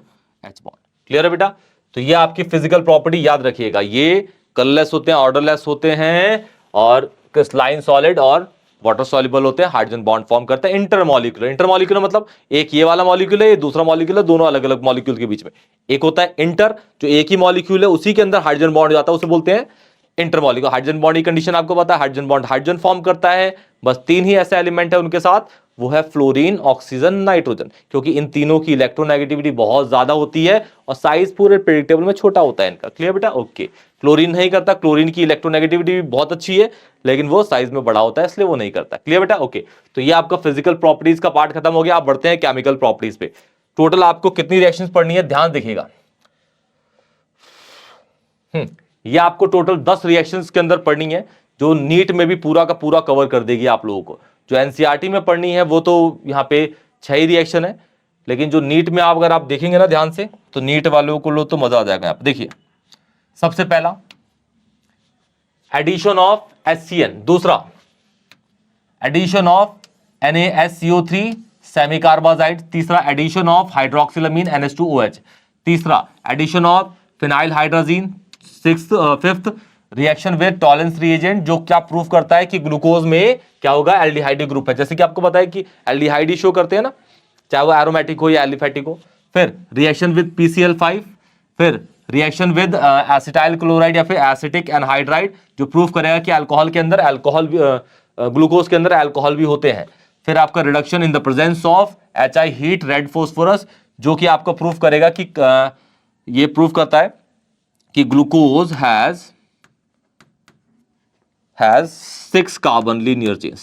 S1: H बॉन्ड। क्लियर है बेटा। तो ये आपकी फिजिकल प्रॉपर्टी याद रखिएगा, ये कलरलेस होते हैं, ऑर्डरलेस होते हैं, और क्रिस्टलाइन सॉलिड और वाटर सॉल्युबल होते हैं, हाइड्रोजन बॉन्ड फॉर्म करते हैं। इंटरमॉलिक्यूलर, इंटरमॉलिक्यूलर मतलब एक ये वाला मॉलिक्यूल है, ये दूसरा मॉलिक्यूल है, दोनों अलग अलग मॉलिक्यूल के बीच में। एक होता है इंटर, जो एक ही मॉलिक्यूल है उसी के अंदर हाइड्रोजन बॉन्ड जाता है, उसे बोलते हैं इंटरमॉलिक्यूलर। हाइड्रोजन बॉन्ड की कंडीशन आपको पता है, हाइड्रोजन बॉन्ड हाइड्रोजन फॉर्म करता है, बस 3 ही ऐसे एलिमेंट है उनके साथ, वो है फ्लोरीन, ऑक्सीजन, नाइट्रोजन, क्योंकि इन तीनों की इलेक्ट्रोनेगेटिविटी बहुत ज्यादा होती है और साइज पूरे प्रेडिक्टेबल में छोटा होता है इनका। क्लियर बेटा? ओके। क्लोरीन नहीं करता, क्लोरीन की इलेक्ट्रोनेगेटिविटी भी बहुत अच्छी है, लेकिन वो साइज में बड़ा होता है, इसलिए वो नहीं करता। क्लियर बेटा? ओके। तो ये आपका फिजिकल प्रॉपर्टीज का पार्ट खत्म हो गया। आप बढ़ते हैं केमिकल प्रॉपर्टीज पे। टोटल आपको कितनी रिएक्शंस पढ़नी है, ध्यान देखिएगा। ये आपको टोटल 10 रिएक्शंस के अंदर पढ़नी है, जो नीट में भी पूरा का पूरा कवर कर देगी आप लोगों को। जो एनसीईआरटी में पढ़नी है वो तो यहाँ पे 6 ही रिएक्शन है, लेकिन जो नीट में आप अगर आप देखेंगे ना ध्यान से, तो नीट वालों को लो तो मजा आ जाएगा। यहाँ पे देखिए, सबसे पहला एडिशन ऑफ HCN, दूसरा addition of NaSCO3 semicarbazide, तीसरा एडिशन ऑफ हाइड्रोक्सिलामीन NH2OH, तीसरा addition of phenyl hydrazine, fifth reaction with Tollens reagent, जो क्या प्रूफ करता है कि ग्लूकोज में क्या होगा, एल्डिहाइड ग्रुप है। जैसे कि आपको पता है कि एल्डिहाइड शो करते हैं ना, चाहे वो एरोमेटिक हो या एलिफेटिक हो। फिर रिएक्शन विद PCl5, फिर रिएक्शन विद एसिटाइल क्लोराइड या फिर एसिटिक एनहाइड्राइड, जो प्रूफ करेगा कि अल्कोहल के अंदर अल्कोहल, ग्लूकोज के अंदर अल्कोहल भी होते हैं। फिर आपका reduction in the presence of HI heat red phosphorus, जो कि आपको प्रूफ करेगा कि ये प्रूफ करता है कि glucose has 6 carbon linear chain,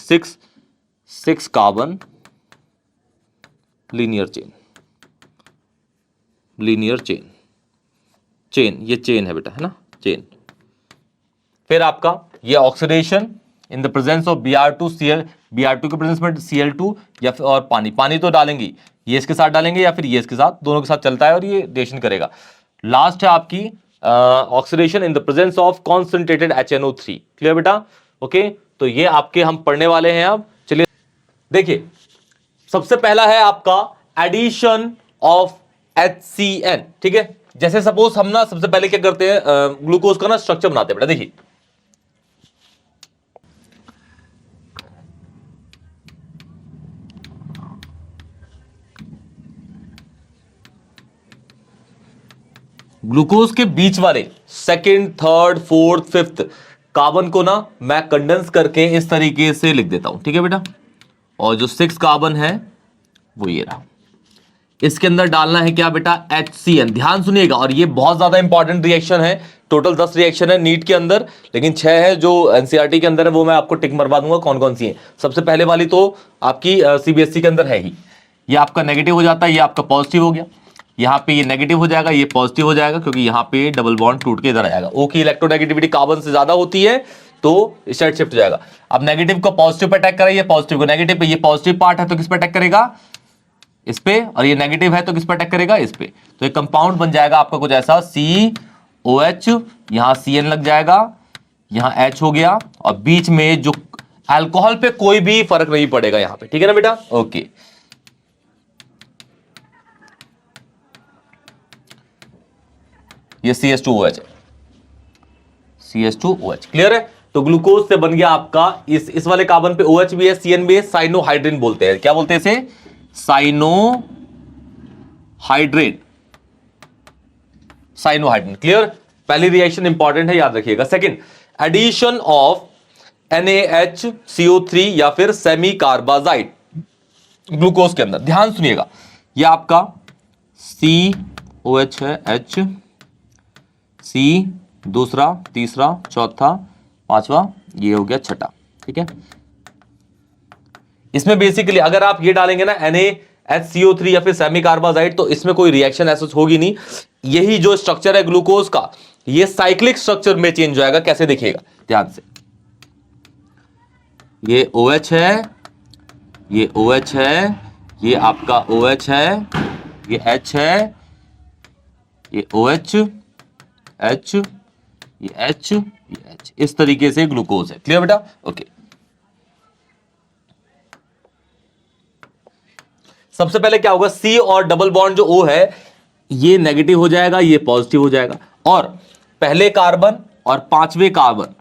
S1: 6 carbon linear chain, ये चेन है बेटा, है ना, चेन। फिर आपका ये oxidation in the presence of Br2 के प्रेजेंस में Cl2 या फिर और पानी तो डालेंगे, ये इसके साथ डालेंगे या फिर ये इसके साथ, दोनों के साथ चलता है और ये रिएक्शन करेगा। लास्ट है आपकी oxidation in the presence of concentrated HNO3। Clear बेटा? ओके। तो ये आपके हम पढ़ने वाले हैं अब। चलिए देखिए, सबसे पहला है आपका एडिशन ऑफ HCN। ठीक है, जैसे सपोज हम ना सबसे पहले क्या करते हैं, ग्लूकोज का ना स्ट्रक्चर बनाते हैं बेटा। देखिए, ग्लूकोज के बीच वाले second, third, fourth, fifth carbon को ना मैं कंडेंस करके इस तरीके से लिख देता हूं। ठीक है बेटा? और जो 6 कार्बन है वो ये रहा। इसके अंदर डालना है क्या बेटा, HCN। ध्यान सुनिएगा, और ये बहुत ज्यादा इंपॉर्टेंट रिएक्शन है। टोटल 10 रिएक्शन है नीट के अंदर, लेकिन 6 है जो एनसीईआरटी के अंदर है, वो मैं आपको टिक मरवा दूंगा कौन कौन सी है। सबसे पहले वाली तो आपकी CBSE के अंदर है ही। ये आपका नेगेटिव हो जाता है, ये आपका पॉजिटिव हो गया। यहाँ पे ये नेगेटिव हो जाएगा, ये पॉजिटिव हो जाएगा, क्योंकि यहाँ पे डबल बॉन्ड टूट के इधर आएगा। O की इलेक्ट्रोनेगेटिविटी कार्बन से ज्यादा होती है तो इस साइड शिफ्ट हो जाएगा। अब नेगेटिव को पॉजिटिव पे अटैक करेगा, पॉजिटिव को नेगेटिव पे, ये पॉजिटिव पार्ट है तो किस पे अटैक करेगा, इस पे, और ये नेगेटिव है तो किस पे अटैक करेगा, इस पे। तो एक कंपाउंड बन जाएगा आपका कुछ ऐसा, COH, यहां CN लग जाएगा, यहां H हो गया, और बीच में जो अल्कोहल पे कोई भी फर्क नहीं पड़ेगा यहां पे। ठीक है ना बेटा? ओके। ये CH2OH है, CH2OH। क्लियर है? तो ग्लूकोज से बन गया आपका, इस वाले कार्बन पे OH भी है, CN भी है, साइनोहाइड्रिन बोलते हैं। क्या बोलते हैं इसे? साइनोहाइड्रिन। क्लियर? पहली रिएक्शन इंपॉर्टेंट है, याद रखिएगा। सेकंड, एडिशन ऑफ NaHCO3 या फिर सेमी कार्बाजाइड ग्लूकोज के अंदर। ध्यान सुनिएगा, ये आपका COH है, H, C, दूसरा, तीसरा, चौथा, पांचवा, ये हो गया छठा। ठीक है, इसमें बेसिकली अगर आप ये डालेंगे ना NaHCO3 या फिर सेमी कार्बाजाइड, तो इसमें कोई रिएक्शन ऐसा होगी नहीं। यही जो स्ट्रक्चर है ग्लूकोज का, ये साइक्लिक स्ट्रक्चर में चेंज हो जाएगा। कैसे देखिएगा ध्यान से, ये OH है, ये OH है, ये आपका OH है, ये H है, ये OH, H, ये H, ये H, इस तरीके से ग्लूकोज है। क्लियर बेटा? ओके। सबसे पहले क्या होगा, C और डबल बॉन्ड जो O है, ये नेगेटिव हो जाएगा, ये पॉजिटिव हो जाएगा, और पहले कार्बन और पांचवें कार्बन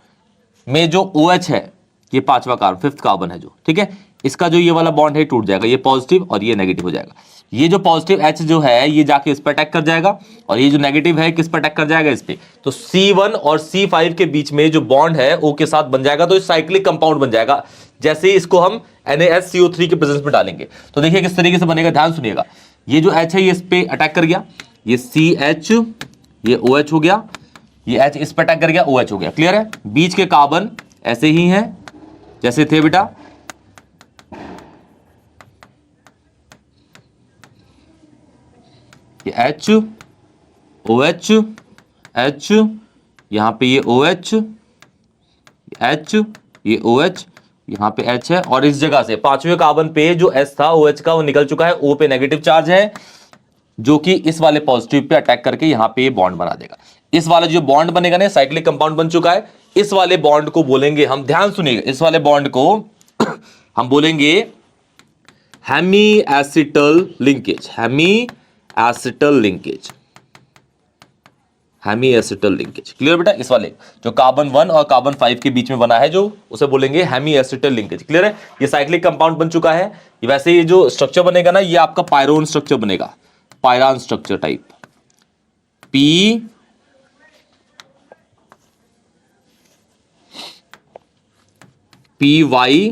S1: में जो OH है ये पांचवा कार्बन, फिफ्थ कार्बन है जो, ठीक है, इसका जो ये वाला बॉन्ड है टूट जाएगा, ये पॉजिटिव और ये नेगेटिव हो जाएगा। ये जो पॉजिटिव H जो है ये जाके इस पर अटैक कर जाएगा, और ये जो नेगेटिव है किस पर अटैक कर जाएगा, इस पे। तो C1 और C5 के बीच में जो बॉन्ड है O के साथ बन जाएगा, तो साइक्लिक कंपाउंड बन जाएगा। जैसे ही इसको हम NaSCO3 के प्रेजेंस में डालेंगे तो देखिए किस तरीके से बनेगा, ध्यान सुनिएगा। ये जो H है ये इस पे अटैक कर गया, ये CH, ये OH हो गया, ये H इस पर अटैक कर गया, OH हो गया। क्लियर है? बीच के कार्बन ऐसे ही हैं जैसे थे बेटा, ये H, OH, H, यहां पे ये OH, H, ये OH, यहां पे H है, और इस जगह से पांचवें कार्बन पे जो S था OH का वो निकल चुका है, O पे नेगेटिव चार्ज है जो कि इस वाले पॉजिटिव पे अटैक करके यहां पे ये बॉन्ड बना देगा। इस वाला जो बॉन्ड बनेगा ना, साइक्लिक कंपाउंड बन चुका है। इस वाले बॉन्ड को बोलेंगे हम, ध्यान सुनिएगा, इस वाले बॉन्ड को हम बोलेंगे hemiacetal linkage, hemiacetal linkage, hemiacetal linkage. Clear बेटा? इस वाले जो कार्बन 1 और कार्बन 5 के बीच में बना है जो, उसे बोलेंगे हेमी एसिटल लिंकेज। क्लियर है? ये साइक्लिक कंपाउंड बन चुका है। वैसे ये जो स्ट्रक्चर बनेगा ना, ये आपका पायरोन स्ट्रक्चर बनेगा, pyran structure type, PYRNA,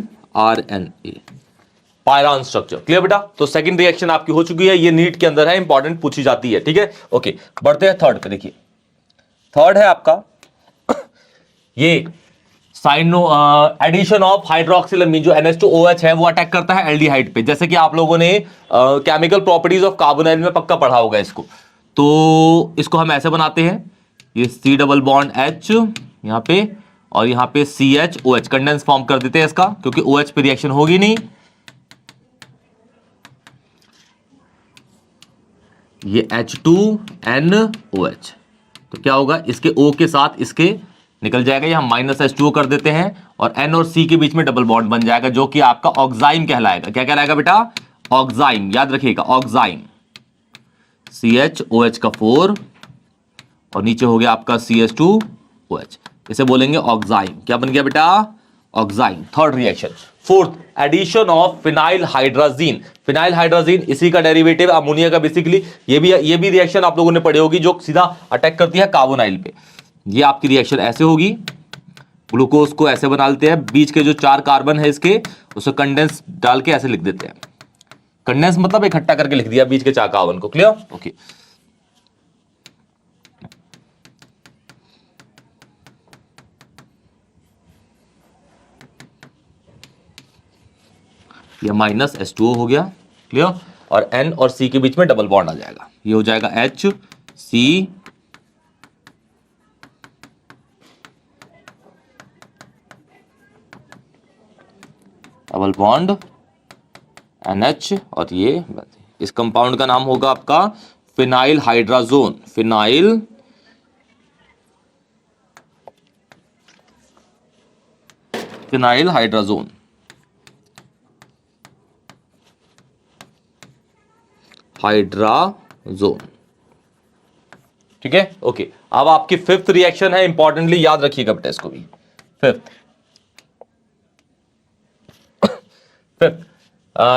S1: pyran structure. Clear बेटा? तो सेकंड रिएक्शन आपकी हो चुकी है, ये नीट के अंदर है, इंपॉर्टेंट पूछी जाती है। ठीक है, ओके, बढ़ते हैं थर्ड पे। देखिए थर्ड है आपका ये साइनो एडिशन ऑफ हाइड्रोक्सिलमीन, जो NH2OH है वो अटैक करता है एल्डिहाइड पे। जैसे कि आप लोगों ने केमिकल प्रॉपर्टीज ऑफ कार्बोनाइल में पक्का पढ़ा होगा इसको। तो इसको हम ऐसे बनाते हैं, ये C डबल बॉन्ड H यहां पे, और यहां पे CHOH, कंडेंस फॉर्म कर देते हैं इसका, क्योंकि OH पे रिएक्शन होगी नहीं। ये H2NOH, तो क्या होगा, इसके O के साथ इसके निकल जाएगा, ये हम -H2O कर देते हैं, और N और C के बीच में डबल बॉन्ड बन जाएगा, जो कि आपका ऑक्साइम कहलाएगा। क्या कहलाएगा बेटा? ऑक्साइम, याद रखिएगा, ऑक्साइम। CHOH का 4 और नीचे हो गया आपका CH2OH, इसे बोलेंगे ऑक्साइम। क्या बन गया बेटा? Oxime. Third reaction. Fourth, addition of phenyl hydrazine. Phenyl hydrazine इसी का डेरिवेटिव अमोनिया का बेसिकली। ये भी रिएक्शन आप लोगों ने पढ़ी होगी, जो सीधा अटैक करती है कार्बोनाइल पे। ये आपकी रिएक्शन ऐसे होगी, ग्लूकोज को ऐसे बना लेते हैं, बीच के जो 4 कार्बन है इसके, उसे कंडेंस डाल के ऐसे लिख देते हैं। कंडेंस मतलब इकट्ठा करके लिख दिया बीच के 4 कार्बन को। क्लियर? ओके। ये -H2O हो गया। क्लियर? और N और C के बीच में डबल बॉन्ड आ जाएगा, ये हो जाएगा HC, डबल बॉन्ड NH, और ये इस कंपाउंड का नाम होगा आपका phenyl hydrazone. Phenyl hydrazone. Hydrazone. ठीक है, ओके। अब आपकी फिफ्थ रिएक्शन है, इंपॉर्टेंटली याद रखिएगा बेटा इसको भी। Fifth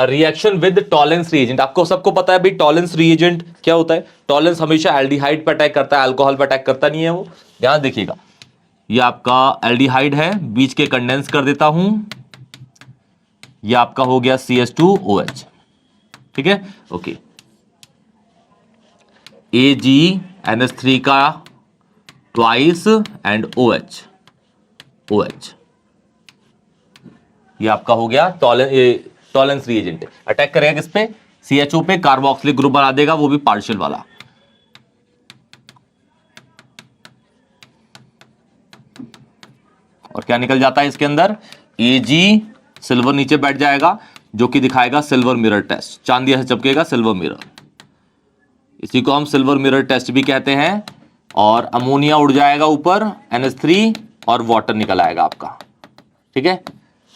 S1: reaction with Tollens reagent. आपको सबको पता है भाई टॉलेंस रिएजेंट क्या होता है। टॉलेंस हमेशा एल्डिहाइड पर अटैक करता है, अल्कोहल पर अटैक करता नहीं है वो, ध्यान देखिएगा। ये आपका एल्डिहाइड है, बीच के कंडेंस कर देता हूं, ये आपका हो गया CH2OH। ठीक है, ओके। AgNH3 का ट्वाइस एंड OH, ये आपका हो गया टॉलेंस रिएजेंट। अटैक करेगा किस पे? CHO पे, कार्बोक्सिलिक ग्रुप बना देगा, वो भी पार्शियल वाला। और क्या निकल जाता है इसके अंदर? Ag, सिल्वर नीचे बैठ जाएगा, जो कि दिखाएगा सिल्वर मिरर टेस्ट। चांदी ऐसे चपकेगा, सिल्वर मिरर, इसी को हम सिल्वर मिरर टेस्ट भी कहते हैं। और अमोनिया उड़ जाएगा ऊपर, NH3, और वाटर निकल आएगा आपका। ठीक है,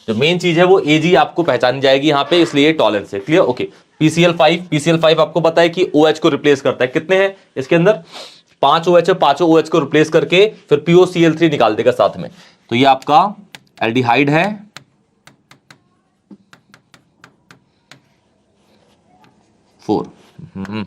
S1: जो मेन चीज है वो Ag आपको पहचानी जाएगी यहाँ पे, इसलिए टॉलेंस है। क्लियर? ओके। PCl5 आपको पता है कि OH को रिप्लेस करता है। कितने हैं इसके अंदर? 5 OH है, 5 OH को रिप्लेस करके फिर POCl3 निकाल देगा साथ में। तो ये आपका एल्डिहाइड है, 4।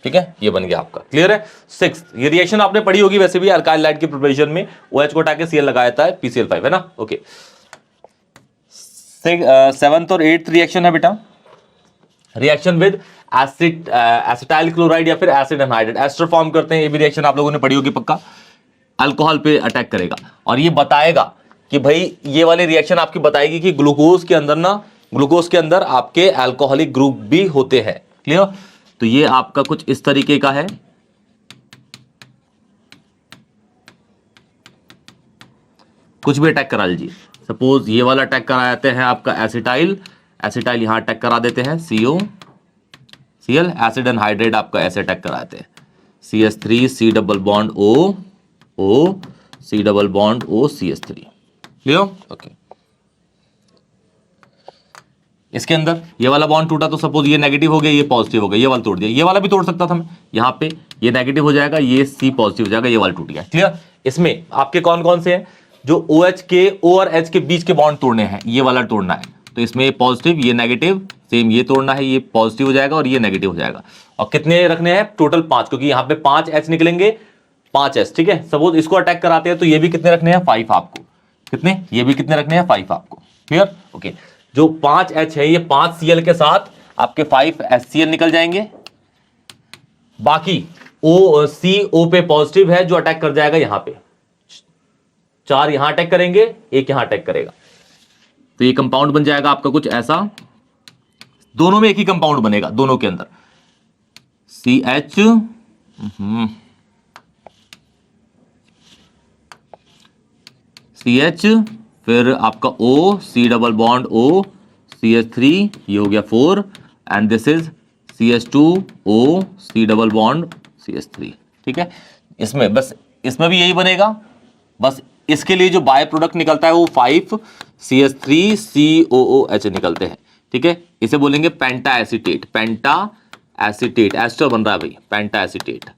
S1: ठीक है, ये बन गया आपका। क्लियर है। 6 ये रिएक्शन आपने पढ़ी होगी वैसे भी अल्काइल लाइट की प्रिपरेशन में, OH को हटा के Cl लगा देता है PCl5, है ना। ओके, 7th और 8th रिएक्शन है बेटा, reaction with acid acetyl chloride या फिर एसिड एनहाइड्रेट, एस्टर फॉर्म करते हैं। ये भी रिएक्शन आप लोगों ने पढ़ी होगी पक्का, अल्कोहल पे अटैक करेगा और ये बताएगा कि भाई ये वाली रिएक्शन आपकी बताएगी कि ग्लूकोज के अंदर ना, ग्लूकोज के अंदर आपके अल्कोहलिक ग्रुप भी होते हैं। क्लियर। तो ये आपका कुछ इस तरीके का है, कुछ भी अटैक करा लीजिए। सपोज ये वाला अटैक करा जाते हैं आपका एसिटाइल, एसिटाइल यहां अटैक करा देते हैं COCl, एसिड एनहाइड्रेट आपका ऐसे अटैक कराते हैं CH3 C double bond O C double bond O CH3। Clear. Okay, इसके अंदर ये वाला बॉन्ड टूटा तो सपोज ये नेगेटिव हो गया, ये पॉजिटिव हो गया, ये वाला तोड़ दिया, ये वाला भी तोड़ सकता था मैं, यहाँ पे ये नेगेटिव हो जाएगा, ये C पॉजिटिव हो जाएगा, ये वाला टूट गया। क्लियर। इसमें आपके कौन कौन से हैं, जो OH के O और H के बीच के बॉन्ड तोड़ने हैं, ये वाला तोड़ना है। तो इसमें ये पॉजिटिव, ये नेगेटिव, सेम ये तोड़ना है, ये पॉजिटिव हो जाएगा और ये नेगेटिव हो जाएगा। और कितने रखने हैं, टोटल 5, क्योंकि यहाँ पे 5 H निकलेंगे, 5 S। ठीक है, सपोज इसको अटैक कराते हैं तो ये भी कितने रखने हैं, 5 आपको, कितने, ये भी कितने रखने हैं, 5 आपको। क्लियर। ओके, जो 5 H है ये 5 Cl के साथ आपके 5 HCl निकल जाएंगे, बाकी CO पे पॉजिटिव है जो अटैक कर जाएगा यहां पे, 4 यहां अटैक करेंगे, 1 यहां अटैक करेगा, तो ये कंपाउंड बन जाएगा आपका कुछ ऐसा। दोनों में एक ही कंपाउंड बनेगा, दोनों के अंदर CH फिर आपका O C double bond O CH3, ये हो गया 4, and this is CH2O C double bond CH3। ठीक है, इसमें बस, इसमें भी यही बनेगा, बस इसके लिए जो बाय प्रोडक्ट निकलता है वो 5 CH3COOH निकलते हैं। ठीक है, इसे बोलेंगे पेंटा एसिटेट, पेंटा एसिटेट, एस्टर बन रहा है भाई, पेंटा एसिटेट,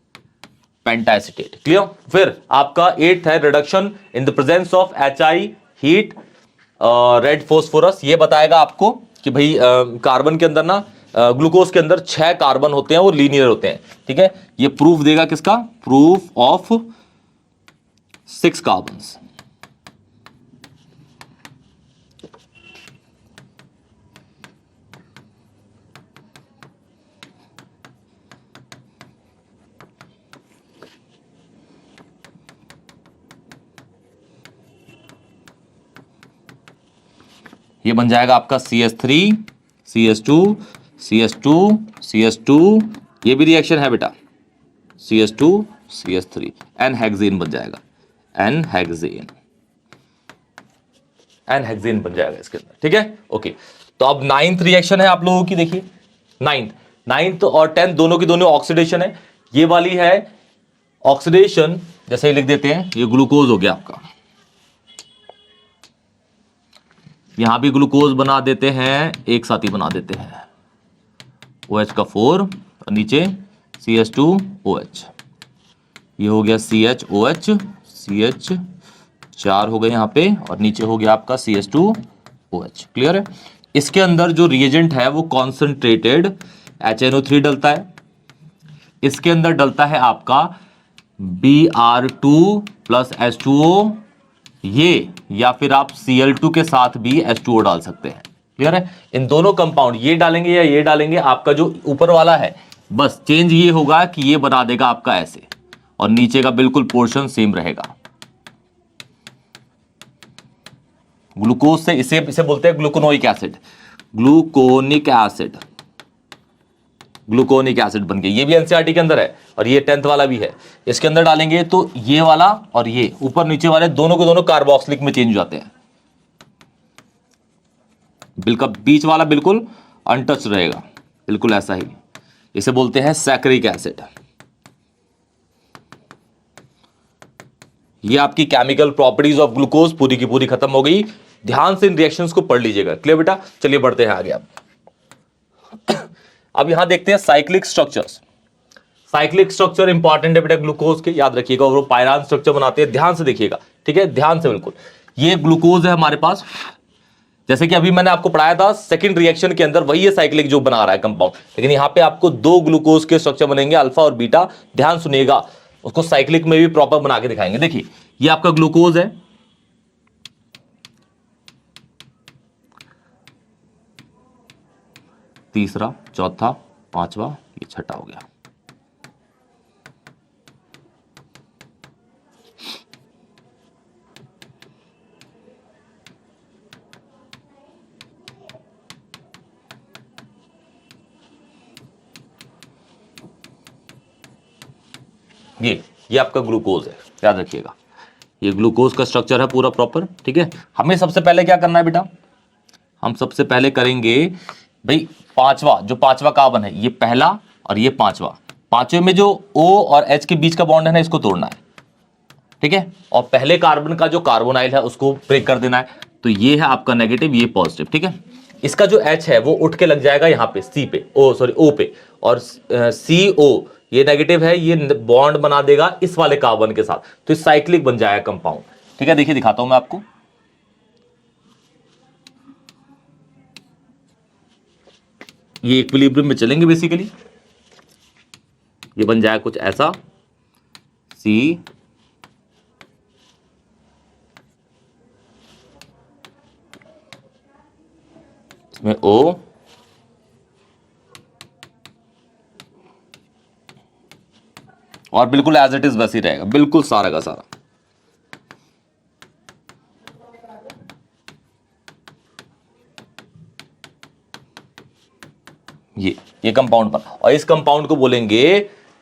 S1: पेंटा एसिटेट। क्लियर। फिर आपका 8th है reduction in the presence of HI heat red phosphorus. ये बताएगा आपको कि भाई कार्बन के अंदर ना, ग्लूकोज के अंदर 6 कार्बन होते हैं, वो लीनियर होते हैं। ठीक है, ये प्रूफ देगा किसका, प्रूफ ऑफ 6 कार्बन्स। ये बन जाएगा आपका CH3 CH2 CH2 CH2, ये भी रिएक्शन है बेटा, CH2 CH3, एनहेक्सेन बन जाएगा, एनहेक्सेन बन जाएगा इसके अंदर। ठीक है। ओके, तो अब 9th रिएक्शन है आप लोगों की, देखिए 9th और 10th दोनों की दोनों ऑक्सीडेशन है। ये वाली है ऑक्सीडेशन, जैसे ही लिख देते हैं, ये ग्लूकोज हो गया आपका, यहां भी ग्लूकोज बना देते हैं, एक साथ ही बना देते हैं, OH का 4 और नीचे CH2OH, ये हो गया CHOH, CH 4 हो गए यहां पे, और नीचे हो गया आपका CH2OH। क्लियर है। इसके अंदर जो रिएजेंट है वो कॉन्सेंट्रेटेड HNO3 डलता है, इसके अंदर डलता है आपका Br2 प्लस H2O, ये, या फिर आप Cl2 के साथ भी H2O डाल सकते हैं। क्लियर है। इन दोनों कंपाउंड, ये डालेंगे या ये डालेंगे, आपका जो ऊपर वाला है बस चेंज ये होगा कि ये बना देगा आपका ऐसे, और नीचे का बिल्कुल पोर्शन सेम रहेगा। ग्लूकोज से इसे बोलते हैं gluconoic acid, gluconic acid, gluconic acid बन गया। ये भी एनसीईआरटी के अंदर है और ये 10th वाला भी है। इसके अंदर डालेंगे तो ये वाला और ये ऊपर नीचे वाले दोनों के दोनों कार्बोक्सिलिक में चेंज हो जाते हैं, बिल्कुल बीच वाला बिल्कुल अनटच रहेगा, बिल्कुल ऐसा ही। इसे बोलते हैं सैकरिक एसिड, ये आपकी केमिकल प्रॉपर्टीज ऑफ ग्लूकोज पूरी की पूरी खत्म हो गई। ध्यान से इन रिएक्शंस को पढ़ लीजिएगा। क्लियर बेटा? चलिए बढ़ते हैं आगे। अब यहां देखते हैं cyclic structures. Cyclic structure important है बेटा ग्लूकोज के, याद रखिएगा। और वो पायरान स्ट्रक्चर बनाते हैं, ध्यान से देखिएगा, ठीक है, ध्यान से बिल्कुल। ये ग्लूकोज है हमारे पास, जैसे कि अभी मैंने आपको पढ़ाया था सेकंड रिएक्शन के अंदर वही है साइक्लिक जो बना रहा है कंपाउंड, लेकिन यहां पे आपको दो ग्लूकोज के स्ट्रक्चर बनेंगे, अल्फा और बीटा। ध्यान सुनिएगा, उसको साइक्लिक में भी प्रॉपर बना के दिखाएंगे। देखिए ये आपका ग्लूकोज है, तीसरा, चौथा, पांचवा, ये छठा हो गया। ये आपका ग्लूकोज है, याद रखिएगा। ये ग्लूकोज का स्ट्रक्चर है पूरा प्रॉपर, ठीक है। हमें सबसे पहले क्या करना है बेटा? हम सबसे पहले करेंगे भाई पांचवा, जो पांचवा कार्बन है, ये पहला और ये पांचवा। पांचवे में जो O और H के बीच का बॉन्ड है ना, इसको तोड़ना है, ठीक है। और पहले कार्बन का जो कार्बोनाइल है उसको ब्रेक कर देना है। तो ये है आपका नेगेटिव, ये पॉजिटिव, ठीक है। इसका जो H है वो उठ के लग जाएगा यहाँ पे C पे, O पे, और CO ये नेगेटिव है, ये बॉन्ड बना देगा इस वाले कार्बन के साथ, तो इस साइक्लिक बन जाएगा कंपाउंड, ठीक है। देखिए दिखाता हूं मैं आपको। ये इक्विलिब्रियम में चलेंगे बेसिकली, ये बन जाएगा कुछ ऐसा, C इसमें O, और बिल्कुल एज इट इज वैसे ही रहेगा, बिल्कुल सारा का सारा। ये कंपाउंड पर, और इस कंपाउंड को बोलेंगे,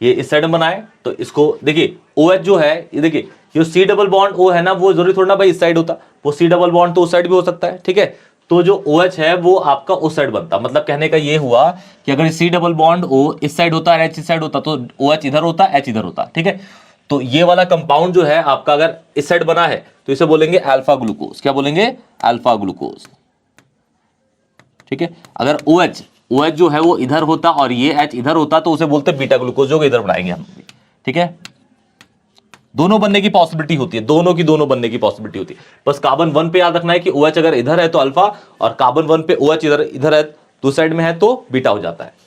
S1: ये इस साइड में बनाए तो इसको देखिए OH जो है, ये देखिए ये C डबल बॉन्ड O है ना, वो जरूरी थोड़ा ना भाई इस साइड होता, वो C डबल बॉन्ड तो उस साइड भी हो सकता है, ठीक है। तो जो OH है वो आपका उस साइड बनता, मतलब कहने का ये हुआ कि अगर C डबल बॉन्ड O इस साइड होता है, H इस साइड होता, तो OH इधर होता, H इधर होता, ठीक है। तो ये वाला कंपाउंड जो है आपका अगर इस साइड बना है तो इसे बोलेंगे अल्फा ग्लूकोज। क्या बोलेंगे? अल्फा ग्लूकोज, ठीक है। अगर OH जो है वो इधर होता और ये H इधर होता तो उसे बोलते बीटा ग्लूकोज, जो इधर बनाएंगे हम, ठीक है। दोनों बनने की पॉसिबिलिटी होती है, दोनों की दोनों बनने की पॉसिबिलिटी होती है। बस कार्बन 1 पे याद रखना है कि OH अगर इधर है तो अल्फा, और कार्बन 1 पे OH इधर है, दूसरी साइड में है तो बीटा हो जाता है।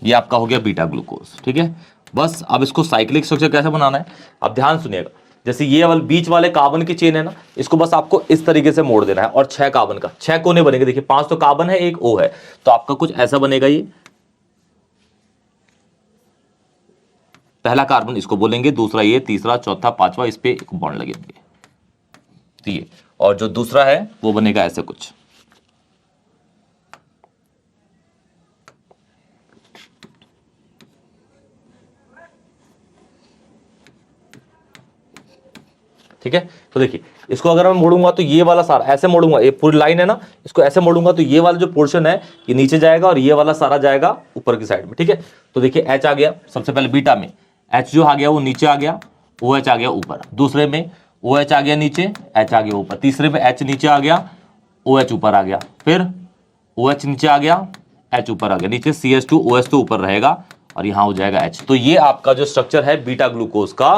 S1: ये आपका हो गया बीटा ग्लूकोज, ठीक है। बस अब इसको साइक्लिक स्ट्रक्चर कैसे बनाना है, अब ध्यान सुनिएगा। जैसे ये वाले बीच वाले कार्बन की चेन है ना, इसको बस आपको इस तरीके से मोड़ देना है, और 6 कार्बन का 6 कोने बनेंगे। देखिए 5 तो कार्बन है, एक O है, तो आपका कुछ ऐसा बनेगा। ये पहला कार्बन इसको बोलेंगे, दूसरा ये, तीसरा, चौथा, पांचवा, इस पे एक बॉन्ड लगेंगे, ठीक है। और जो दूसरा है वो बनेगा ऐसे कुछ, ठीक है। तो देखिए इसको अगर मैं मोड़ूंगा तो ये वाला सारा ऐसे मोड़ूंगा, ये पूरी लाइन है ना, इसको ऐसे मोड़ूंगा तो ये वाला जो पोर्शन है ये नीचे जाएगा और ये वाला सारा जाएगा ऊपर की साइड में, ठीक है। तो देखिए H आ गया सबसे पहले बीटा में, H जो आ गया वो नीचे आ गया, OH आ गया ऊपर। दूसरे में OH आ गया नीचे, H आ गया ऊपर। तीसरे में H नीचे आ गया, OH ऊपर आ गया। फिर OH नीचे आ गया, H ऊपर आ गया। नीचे CH2OH तो ऊपर रहेगा और यहां हो जाएगा H। तो ये आपका जो स्ट्रक्चर है बीटा ग्लूकोज का,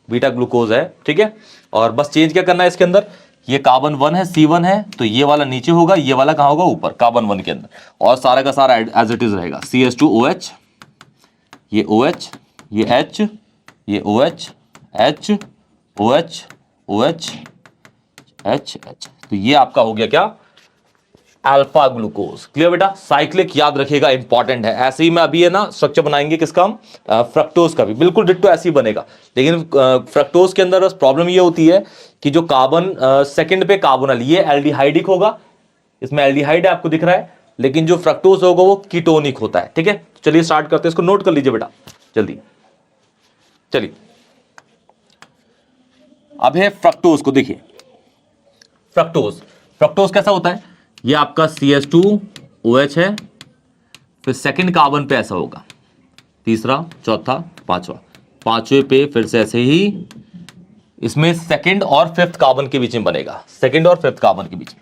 S1: बीटा ग्लूकोज है, ठीक है। और बस चेंज क्या करना है इसके अंदर, ये कार्बन 1 है, C1 है, तो ये वाला नीचे होगा, ये वाला कहां होगा? ऊपर, कार्बन 1 के अंदर। और सारा का सारा एज इट इज रहेगा, CH2OH, ये OH, ये H, ये OH, H, OH, OH, H, H। तो ये आपका हो गया क्या? Alpha glucose. क्लियर बेटा? साइक्लिक याद रखिएगा, इंपॉर्टेंट है। ऐसे ही मैं अभी है ना स्ट्रक्चर बनाएंगे किसका हम, फ्रक्टोज का भी, बिल्कुल डिट्टो ऐसे ही बनेगा। लेकिन फ्रक्टोज के अंदर बस प्रॉब्लम ये होती है कि जो कार्बन सेकंड पे कार्बोनल, ये एल्डिहाइडिक होगा, इसमें एल्डिहाइड आपको दिख रहा है, लेकिन जो फ्रक्टोज होगा वो कीटोनिक होता है। ठीक है, चलिए स्टार्ट करते हैं, इसको नोट कर लीजिए बेटा जल्दी। चलिए अब है फ्रक्टोज को देखिए। फ्रक्टोज, फ्रक्टोज कैसा होता है, ये आपका CH2OH है, फिर सेकंड कार्बन पे ऐसा होगा, तीसरा, चौथा, पांचवा, पांचवें पे फिर से ऐसे ही इसमें सेकंड और फिफ्थ कार्बन के बीच में बनेगा, सेकंड और फिफ्थ कार्बन के बीच में।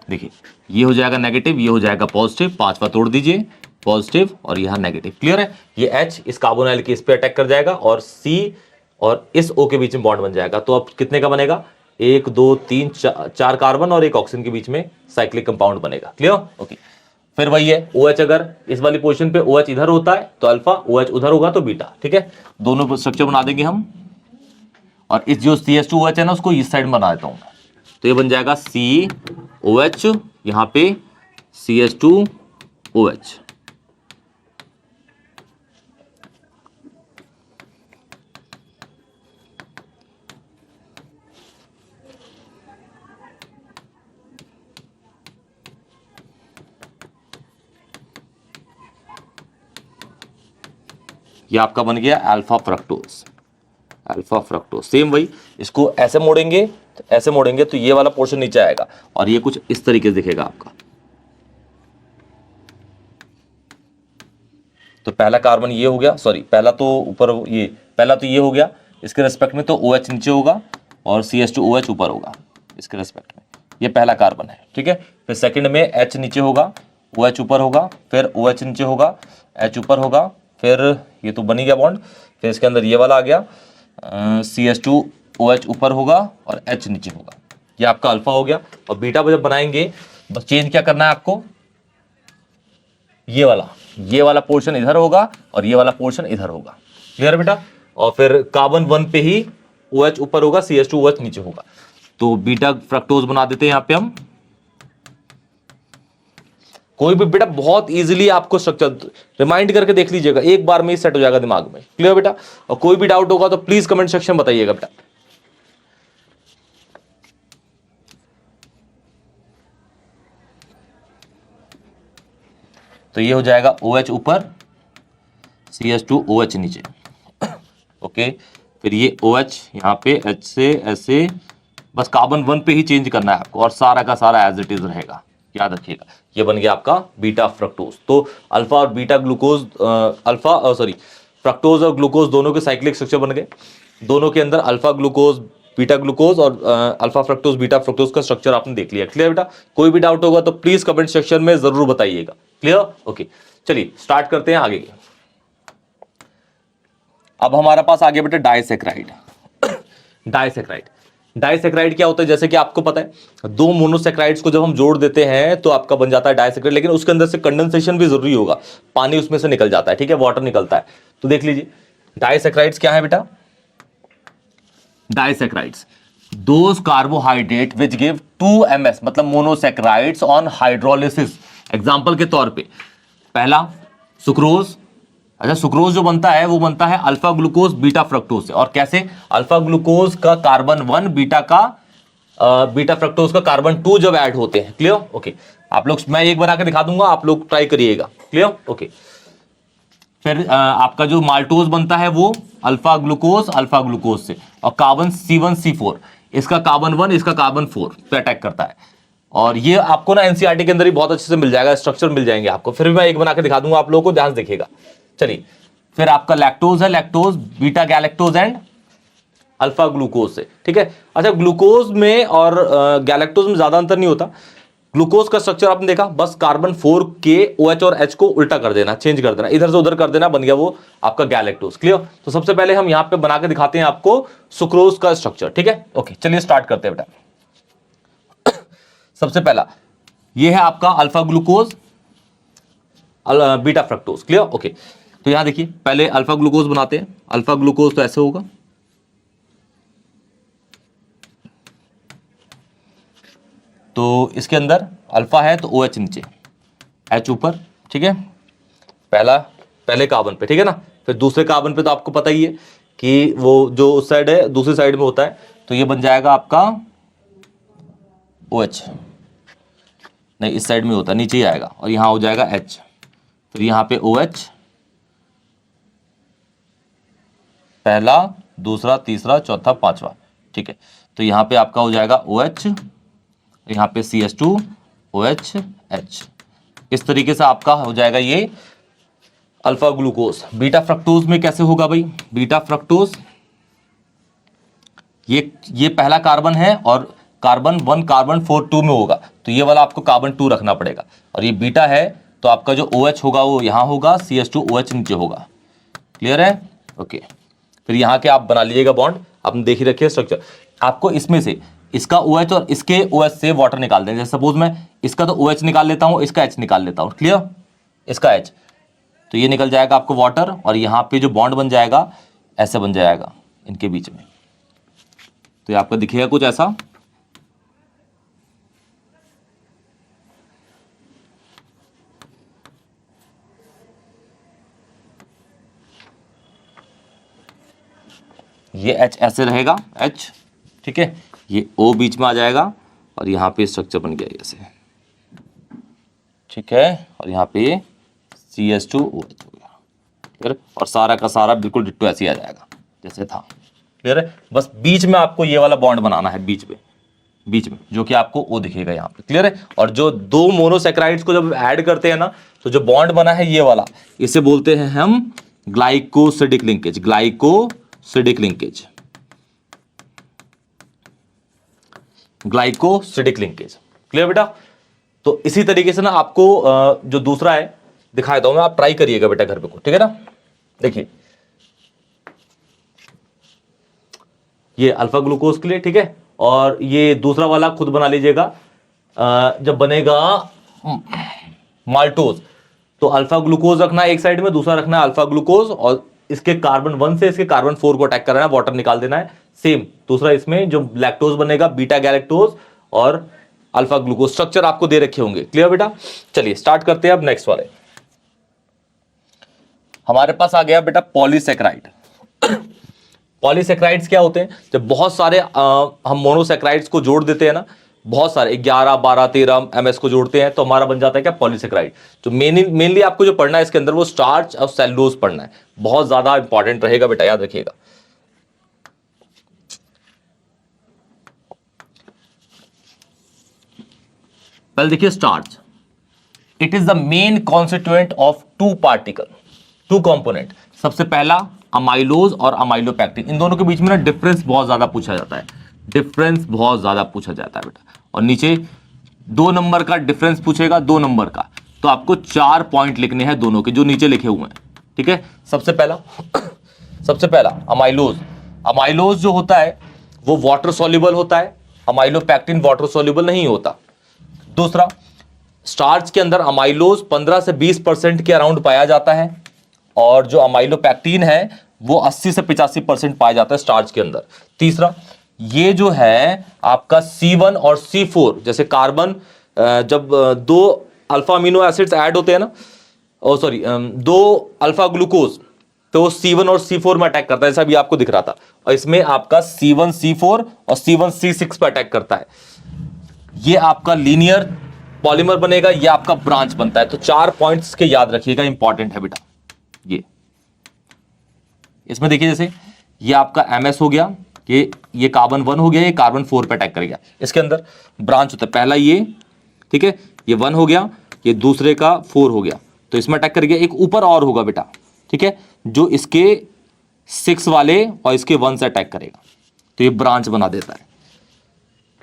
S1: देखिए ये हो जाएगा नेगेटिव, ये हो जाएगा पॉजिटिव, पांचवा तोड़ दीजिए, पॉजिटिव और यहां नेगेटिव। क्लियर है, ये H इस कार्बोनाइल के इस पे अटैक कर जाएगा और C और इस O के बीच में बॉन्ड बन जाएगा। तो अब कितने का बनेगा, 1 2 3 4 कार्बन और एक ऑक्सीजन के बीच में साइक्लिक कंपाउंड बनेगा। Clear, okay. फिर वही है OH, अगर इस वाली पोजीशन पे OH इधर होता है तो अल्फा, OH उधर होगा तो बीटा। ठीक है, दोनों स्ट्रक्चर बना देंगे हम, और इस जो CH2OH है ना उसको इस साइड बना देता हूं मैं, तो ये बन जाएगा COH, यहां पे CH2OH। ये आपका बन गया alpha fructose, alpha fructose. Same वही, इसको ऐसे मोड़ेंगे, ऐसे मोड़ेंगे तो ये वाला पोर्शन नीचे आएगा और ये कुछ इस तरीके से दिखेगा आपका। तो पहला कार्बन ये हो गया, सॉरी पहला तो ऊपर, ये पहला तो ये हो गया, इसके रेस्पेक्ट में तो OH नीचे होगा और CH2OH ऊपर होगा इसके रेस्पेक्ट में, ये पहला कार्बन है। ठीक है, फिर सेकंड में H नीचे होगा, OH ऊपर होगा, फिर OH नीचे होगा, H ऊपर होगा, फिर ये तो बन ही गया बॉन्ड, फिर इसके अंदर ये वाला आ गया, CH2OH ऊपर होगा और H नीचे होगा, ये आपका अल्फा हो गया। और बीटा जब बनाएंगे बस चेंज क्या करना है आपको, ये वाला पोर्शन इधर होगा और ये वाला पोर्शन इधर होगा। क्लियर बेटा, और फिर कार्बन 1 पे ही OH ऊपर होगा, CH2OH नीचे होगा, तो बीटा फ्रक्टोज बना देते हैं यहां पे हम। कोई भी बेटा बहुत इजीली आपको स्ट्रक्चर रिमाइंड करके देख लीजिएगा, एक बार में ही सेट हो जाएगा दिमाग में। क्लियर बेटा, और कोई भी डाउट होगा तो प्लीज कमेंट सेक्शन बताइएगा बेटा। तो ये हो जाएगा OH ऊपर, CH2OH नीचे। ओके, फिर ये OH यहाँ पे H से ऐसे, बस कार्बन 1 पे ही चेंज करना है आपको और सारा का सारा एज इट इज रहेगा, याद रखिएगा। ये बन गया आपका बीटा फ्रक्टोज। तो अल्फा और बीटा ग्लूकोज, फ्रक्टोज और ग्लूकोज दोनों के साइक्लिक स्ट्रक्चर बन गए, दोनों के अंदर अल्फा ग्लूकोज, बीटा ग्लूकोज और अल्फा फ्रक्टोज, बीटा फ्रक्टोज का स्ट्रक्चर आपने देख लिया। क्लियर बेटा, कोई भी डाउट होगा तो प्लीज कमेंट सेक्शन में जरूर बताइएगा। Clear, okay. चलिए स्टार्ट करते हैं आगे। अब हमारे पास आगे बेटा डाइसैकराइड। डाइसैकराइड, डाइसैकराइड क्या होता है, जैसे कि आपको पता है दो मोनोसैकराइड्स को जब हम जोड़ देते हैं तो आपका बन जाता है डाइसैकराइड, लेकिन उसके अंदर से कंडेंसेशन भी जरूरी होगा, पानी उसमें से निकल जाता है। ठीक है, वाटर निकलता है। तो देख लीजिए डाइसैकराइड्स क्या है बेटा, disaccharides those carbohydrate which give 2 MS, मतलब मोनोसैकराइड्स ऑन हाइड्रोलिसिस। एग्जांपल के तौर पे पहला सुक्रोज, अच्छा सुक्रोज जो बनता है वो बनता है अल्फा ग्लूकोज बीटा फ्रक्टोज से। और कैसे, अल्फा ग्लूकोज का कार्बन 1, बीटा फ्रक्टोज का कार्बन 2 जब ऐड होते हैं। Clear, okay. आप लोग, मैं एक बना के दिखा दूंगा, आप लोग ट्राई करिएगा। Clear, okay. फिर आपका जो माल्टोज बनता है वो अल्फा ग्लूकोज से, और कार्बन C1C4, इसका कार्बन 1, इसका कार्बन 4 पे अटैक करता है। और ये आपको ना एनसीईआरटी के अंदर ही बहुत अच्छे से मिल जाएगा, स्ट्रक्चर मिल जाएंगे आपको। फिर भी मैं एक बना के दिखा दूंगा आप लोगों को, ध्यान से देखिएगा। चलिए, फिर आपका लैक्टोज है, lactose beta galactose and alpha glucose से। ठीक है, अच्छा ग्लूकोज में और गैलेक्टोज में ज्यादा अंतर नहीं होता। ग्लूकोज का स्ट्रक्चर आपने देखा, बस कार्बन 4 के OH और H को उल्टा कर देना, चेंज कर देना, इधर से उधर कर देना, बन गया वो आपका गैलेक्टोज। क्लियर, तो सबसे पहले हम यहां पे बना के दिखाते हैं आपको सुक्रोज का स्ट्रक्चर। ठीक है, ओके। चलिए स्टार्ट करते हैं बेटा। सबसे पहला ये है आपका alpha glucose beta fructose. Clear, okay. तो यहां देखिए पहले अल्फा ग्लूकोज बनाते हैं। अल्फा ग्लूकोज तो ऐसे होगा, तो इसके अंदर अल्फा है तो OH नीचे, H ऊपर। ठीक है, पहले कार्बन पे, ठीक है ना, फिर दूसरे कार्बन पे तो आपको पता ही है कि वो जो उस साइड है दूसरी साइड में होता है, तो ये बन जाएगा आपका OH, नहीं इस साइड में होता है, नीचे ही आएगा और यहां हो जाएगा H, फिर यहां पे OH, पहला, दूसरा, तीसरा, चौथा, पांचवा, ठीक है, तो यहां पे आपका हो जाएगा OH, यहां पे CH2 OH H, इस तरीके से आपका हो जाएगा ये अल्फा ग्लूकोज। बीटा फ्रक्टोज में कैसे होगा भाई? बीटा फ्रक्टोज ये पहला कार्बन है और कार्बन 1 कार्बन 4 2 में होगा, तो ये वाला आपको कार्बन 2 रखना पड़ेगा, और ये बीटा है तो आपका जो OH होगा वो यहां होगा, CH2 OH नीचे होगा। क्लियर है? ओके, फिर यहां के आप बना लीजिएगा बॉन्ड, आपने देख ही रखिए स्ट्रक्चर। आपको इसमें से इसका OH और इसके OH से वाटर निकाल देंगे। जैसे सपोज मैं इसका तो OH निकाल लेता हूं, इसका H निकाल लेता हूं, क्लियर, इसका H, तो ये निकल जाएगा आपको वाटर, और यहां पे जो बॉन्ड बन जाएगा ऐसे बन जाएगा इनके बीच में, तो ये आपको दिखेगा कुछ ऐसा। ये H ऐसे रहेगा H, ठीक है, ये O बीच में आ जाएगा और यहाँ पे स्ट्रक्चर बन गया ऐसे, ठीक है, और यहाँ पे CH2 OH हो गया, क्लियर, और सारा का सारा बिल्कुल डिट्टो ऐसे ही आ जाएगा जैसे था। क्लियर है? बस बीच में आपको ये वाला बॉन्ड बनाना है, बीच में जो कि आपको O दिखेगा यहाँ पे। क्लियर है? और जो दो मोनोसैकेराइड्स को जब ऐड करते हैं ना, तो जो बॉन्ड बना है ये वाला, इसे बोलते हैं हम glycosidic linkage, glycosidic linkage, glycosidic linkage. Clear बेटा? तो इसी तरीके से ना आपको जो दूसरा है दिखा देता हूं मैं, आप ट्राई करिएगा बेटा घर पे को, ठीक है ना। देखिए ये अल्फा ग्लूकोज के लिए, ठीक है, और ये दूसरा वाला खुद बना लीजिएगा। जब बनेगा माल्टोज, तो अल्फा ग्लूकोज रखना है एक साइड में, दूसरा रखना है अल्फा ग्लूकोज, और इसके कार्बन 1 से इसके कार्बन 4 को अटैक करना है, वाटर निकाल देना है। सेम दूसरा इसमें जो लैक्टोज बनेगा, बीटा गैलेक्टोज और अल्फा ग्लूकोज, स्ट्रक्चर आपको दे रखे होंगे। क्लियर बेटा? चलिए स्टार्ट करते हैं अब नेक्स्ट वाले। हमारे पास आ गया बेटा पॉलीसैकेराइड। पॉलीसैकेराइड्स क्या होते हैं? जब बहुत सारे हम मोनोसैकेराइड्स को जोड़ देते हैं ना, बहुत सारे 11 12 13 MS को जोड़ते हैं, तो हमारा बन जाता है क्या? पॉलीसैकेराइड। तो मेनली आपको जो पढ़ना है इसके अंदर वो स्टार्च और सेलुलोज पढ़ना है, बहुत ज्यादा इंपॉर्टेंट रहेगा बेटा, याद रखिएगा। पहले देखिए starch, it is the main constituent of two component. सबसे पहला अमाइलोज और अमाइलोपैक्टिन, इन दोनों के बीच में ना डिफरेंस बहुत ज्यादा पूछा जाता है, डिफरेंस बहुत ज्यादा पूछा जाता है बेटा। और नीचे 2 नंबर का डिफरेंस पूछेगा, 2 नंबर का, तो आपको 4 पॉइंट लिखने हैं दोनों के जो नीचे लिखे हुए हैं, ठीक है। सबसे पहला अमाइलोज। अमाइलोज जो होता है वो वाटर सॉल्युबल होता है, अमाइलोपैक्टिन वाटर सॉल्युबल नहीं होता। दूसरा, स्टार्च के अंदर अमाइलोज 15 से 20% के अराउंड पाया जाता है, और जो अमाइलोपैक्टिन है वो 80 से 85% पाया जाता है स्टार्च के अंदर। तीसरा, ये जो है आपका C1 और C4, जैसे कार्बन जब 2 अल्फा अमीनो एसिड्स ऐड होते हैं ना, सॉरी 2 अल्फा ग्लूकोज, तो C1 और C4 में अटैक करता है, जैसा अभी आपको दिख रहा था, और इसमें आपका C1 C4 और C1 C6 पर अटैक करता है। ये आपका लीनियर पॉलीमर बनेगा, ये आपका ब्रांच बनता है। तो 4 पॉइंट्स के याद रखिएगा, इंपॉर्टेंट है बेटा। ये इसमें देखिए, जैसे ये आपका MS हो गया, ये कार्बन 1 हो गया, ये कार्बन 4 पे अटैक कर गया, इसके अंदर ब्रांच होता है। पहला ये, ठीक है, ये 1 हो गया, ये दूसरे का 4 हो गया, तो इसमें अटैक कर गया। एक ऊपर और होगा बेटा, ठीक है, जो इसके 6 वाले और इसके 1 से अटैक करेगा, तो ये ब्रांच बना देता है।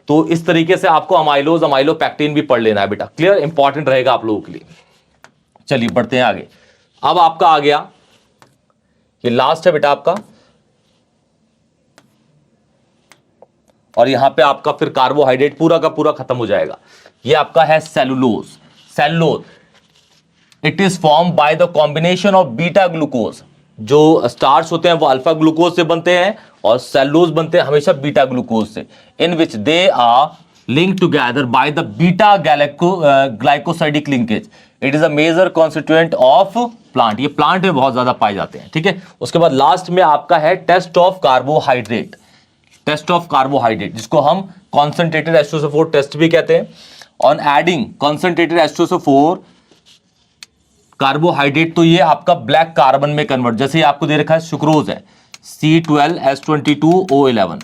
S1: तो इस तरीके से आपको अमाइलोज अमाइलोपैक्टिन भी पढ़ लेना है बेटा। क्लियर? इंपॉर्टेंट रहेगा आप लोगों के लिए। चलिए बढ़ते हैं आगे। अब आपका आ गया, ये लास्ट है बेटा आपका, और यहां पे आपका फिर कार्बोहाइड्रेट पूरा का पूरा खत्म हो जाएगा। ये आपका है cellulose. Cellulose it is form by the combination of beta glucose. जो स्टार्च होते हैं वो अल्फा ग्लूकोज से बनते हैं, और सेलुलोज बनते हैं हमेशा बीटा ग्लूकोज से, in which they are linked together by the beta glycosidic linkage. It is a major constituent of plant. ये प्लांट में बहुत ज्यादा पाए जाते हैं, ठीक है। उसके बाद लास्ट में आपका है test of carbohydrate, test of carbohydrate, जिसको हम कॉन्सेंट्रेटेड H2SO4 टेस्ट भी कहते हैं। On adding concentrated H2SO4 carbohydrate, तो ये आपका ब्लैक कार्बन में कन्वर्ट, जैसे आपको दे रखा है सुक्रोज है C12H22O11,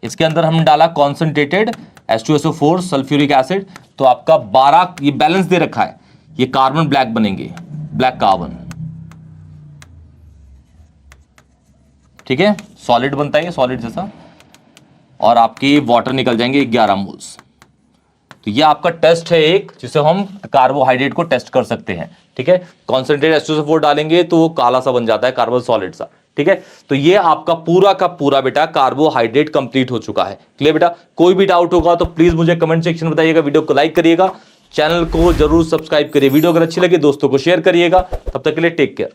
S1: इसके अंदर हम डाला कॉन्सेंट्रेटेड H2SO4 सल्फ्यूरिक एसिड, तो आपका 12 ये बैलेंस दे रखा है, ये कार्बन ब्लैक बनेंगे, ब्लैक कार्बन, ठीक है, सॉलिड बनता है ये, सॉलिड जैसा, और आपकी वाटर निकल जाएंगे 11 मोल्स। तो ये आपका टेस्ट है एक, जिसे हम कार्बोहाइड्रेट को टेस्ट कर सकते हैं, ठीक है। कॉन्सेंट्रेट H2SO4 डालेंगे तो वो काला सा बन जाता है, कार्बन सॉलिड सा, ठीक है। तो ये आपका पूरा का पूरा बेटा कार्बोहाइड्रेट कंप्लीट हो चुका है। क्लियर बेटा? कोई भी डाउट होगा तो प्लीज मुझे कमेंट सेक्शन में बताइएगा, वीडियो को लाइक करिएगा, चैनल को जरूर सब्सक्राइब करिए, वीडियो अगर अच्छी लगे दोस्तों को शेयर करिएगा। तब तक के लिए टेक केयर।